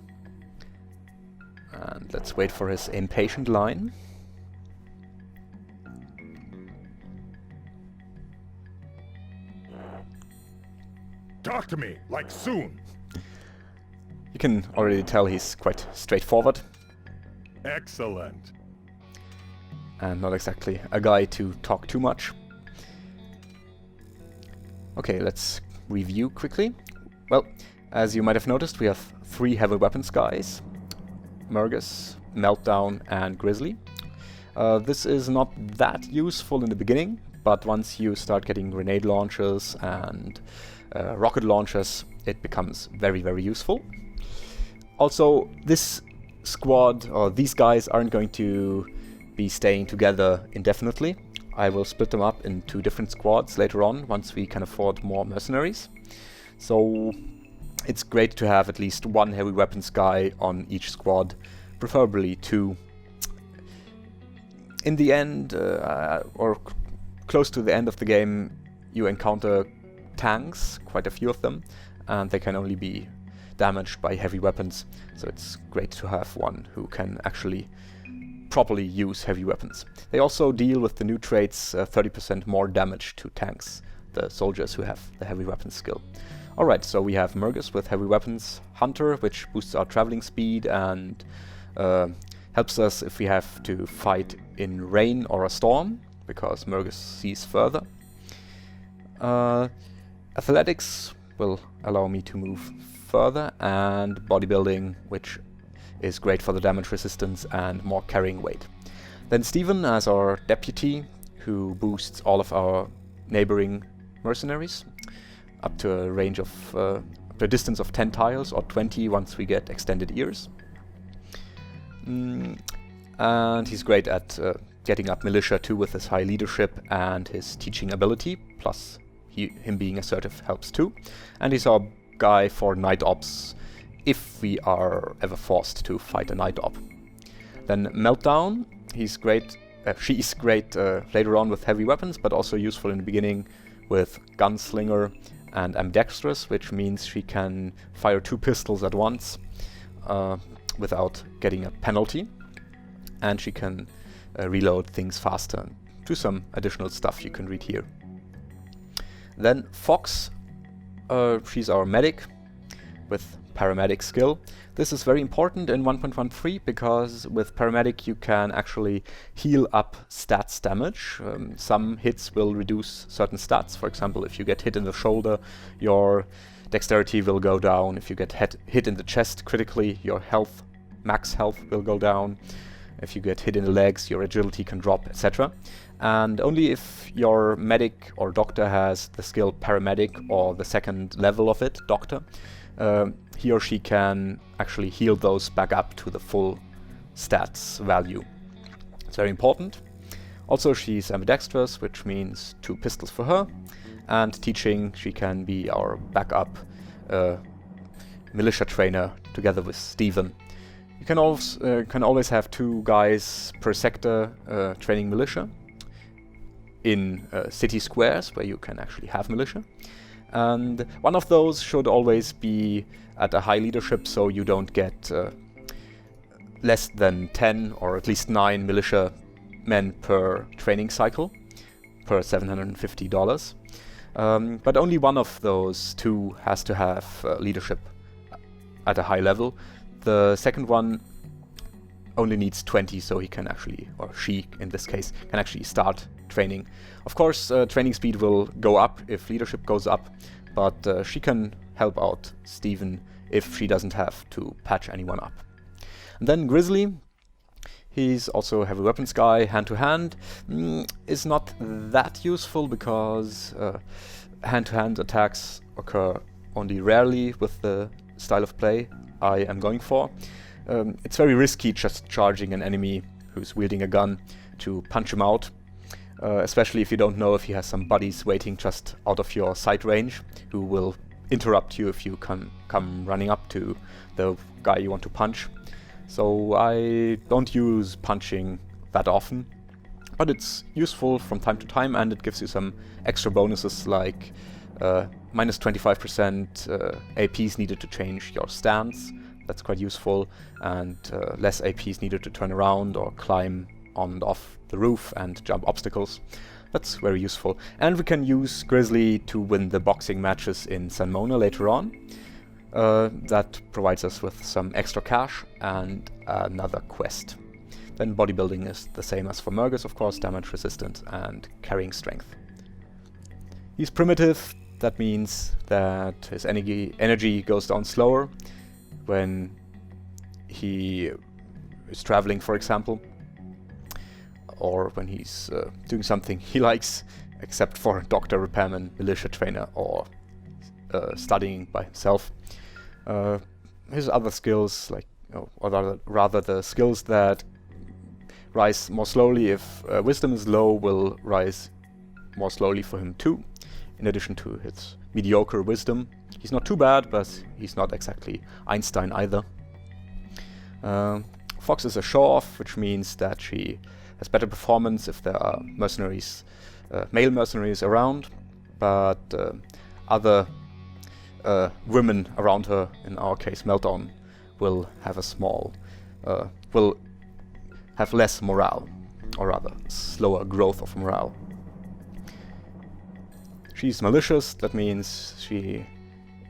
And let's wait for his impatient line. Talk to me, like soon. You can already tell he's quite straightforward. Excellent. And not exactly a guy to talk too much. Okay, let's review quickly. Well, as you might have noticed, we have 3 heavy weapons guys. Mergus, Meltdown and Grizzly. This is not that useful in the beginning, but once you start getting grenade launchers and rocket launchers, it becomes very, very useful. Also, this squad, or these guys, aren't going to be staying together indefinitely. I will split them up into different squads later on, once we can afford more mercenaries. So it's great to have at least 1 heavy weapons guy on each squad, preferably 2. In the end, or close to the end of the game, you encounter tanks, quite a few of them, and they can only be damaged by heavy weapons, so it's great to have one who can actually properly use heavy weapons. They also deal with the new traits 30% more damage to tanks, the soldiers who have the heavy weapons skill. Alright, so we have Mergus with heavy weapons, Hunter, which boosts our traveling speed and helps us if we have to fight in rain or a storm, because Mergus sees further. Athletics will allow me to move further, and bodybuilding, which is great for the damage resistance and more carrying weight. Then Steven as our deputy, who boosts all of our neighboring mercenaries up to a range of up to a distance of 10 tiles or 20 once we get extended ears. And he's great at getting up militia too with his high leadership and his teaching ability, plus him being assertive helps too. And he's our guy for night ops if we are ever forced to fight a night op. Then Meltdown, she's great later on with heavy weapons, but also useful in the beginning with Gunslinger and Ambidextrous, which means she can fire 2 pistols at once without getting a penalty, and she can reload things faster. Do some additional stuff you can read here. Then Fox, she's our medic with paramedic skill. This is very important in 1.13 because with paramedic you can actually heal up stats damage. Some hits will reduce certain stats. For example, if you get hit in the shoulder, your dexterity will go down. If you get hit in the chest critically, your max health will go down. If you get hit in the legs, your agility can drop, etc. And only if your medic or doctor has the skill paramedic or the second level of it, doctor, he or she can actually heal those back up to the full stats value. It's very important. Also, she's ambidextrous, which means 2 pistols for her. And teaching, she can be our backup militia trainer together with Steven. You can always have 2 guys per sector training militia in city squares where you can actually have militia. And one of those should always be at a high leadership, so you don't get less than 10 or at least 9 militia men per training cycle, per $750. But only one of those 2 has to have leadership at a high level. The second one only needs 20, so he can actually, or she in this case, can actually start training. Of course, training speed will go up if leadership goes up, but she can help out Steven if she doesn't have to patch anyone up. And then Grizzly, he's also a heavy weapons guy, hand-to-hand. Is not that useful because hand-to-hand attacks occur only rarely with the style of play I am going for. It's very risky just charging an enemy who's wielding a gun to punch him out, especially if you don't know if he has some buddies waiting just out of your sight range who will interrupt you if you come running up to the guy you want to punch. So I don't use punching that often, but it's useful from time to time, and it gives you some extra bonuses like minus 25% APs needed to change your stance. That's quite useful, and less APs needed to turn around or climb on and off the roof and jump obstacles. That's very useful. And we can use Grizzly to win the boxing matches in San Mona later on. That provides us with some extra cash and another quest. Then bodybuilding is the same as for Mergus, of course, damage resistant and carrying strength. He's primitive. That means that his energy goes down slower when he is traveling, for example, or when he's doing something he likes, except for doctor, repairman, militia trainer, or studying by himself. His other skills, like, or rather the skills that rise more slowly if wisdom is low, will rise more slowly for him too, in addition to his mediocre wisdom. He's not too bad, but he's not exactly Einstein either. Fox is a show-off, which means that she has better performance if there are mercenaries, male mercenaries around, but other women around her, in our case Meltdown, will have will have less morale, or rather slower growth of morale. She's malicious. That means she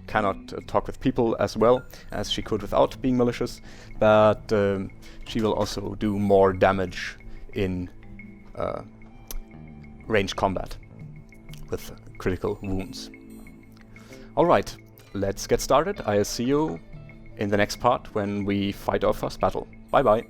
cannot talk with people as well as she could without being malicious, but she will also do more damage in ranged combat with critical wounds. Alright, let's get started. I'll see you in the next part when we fight our first battle. Bye bye.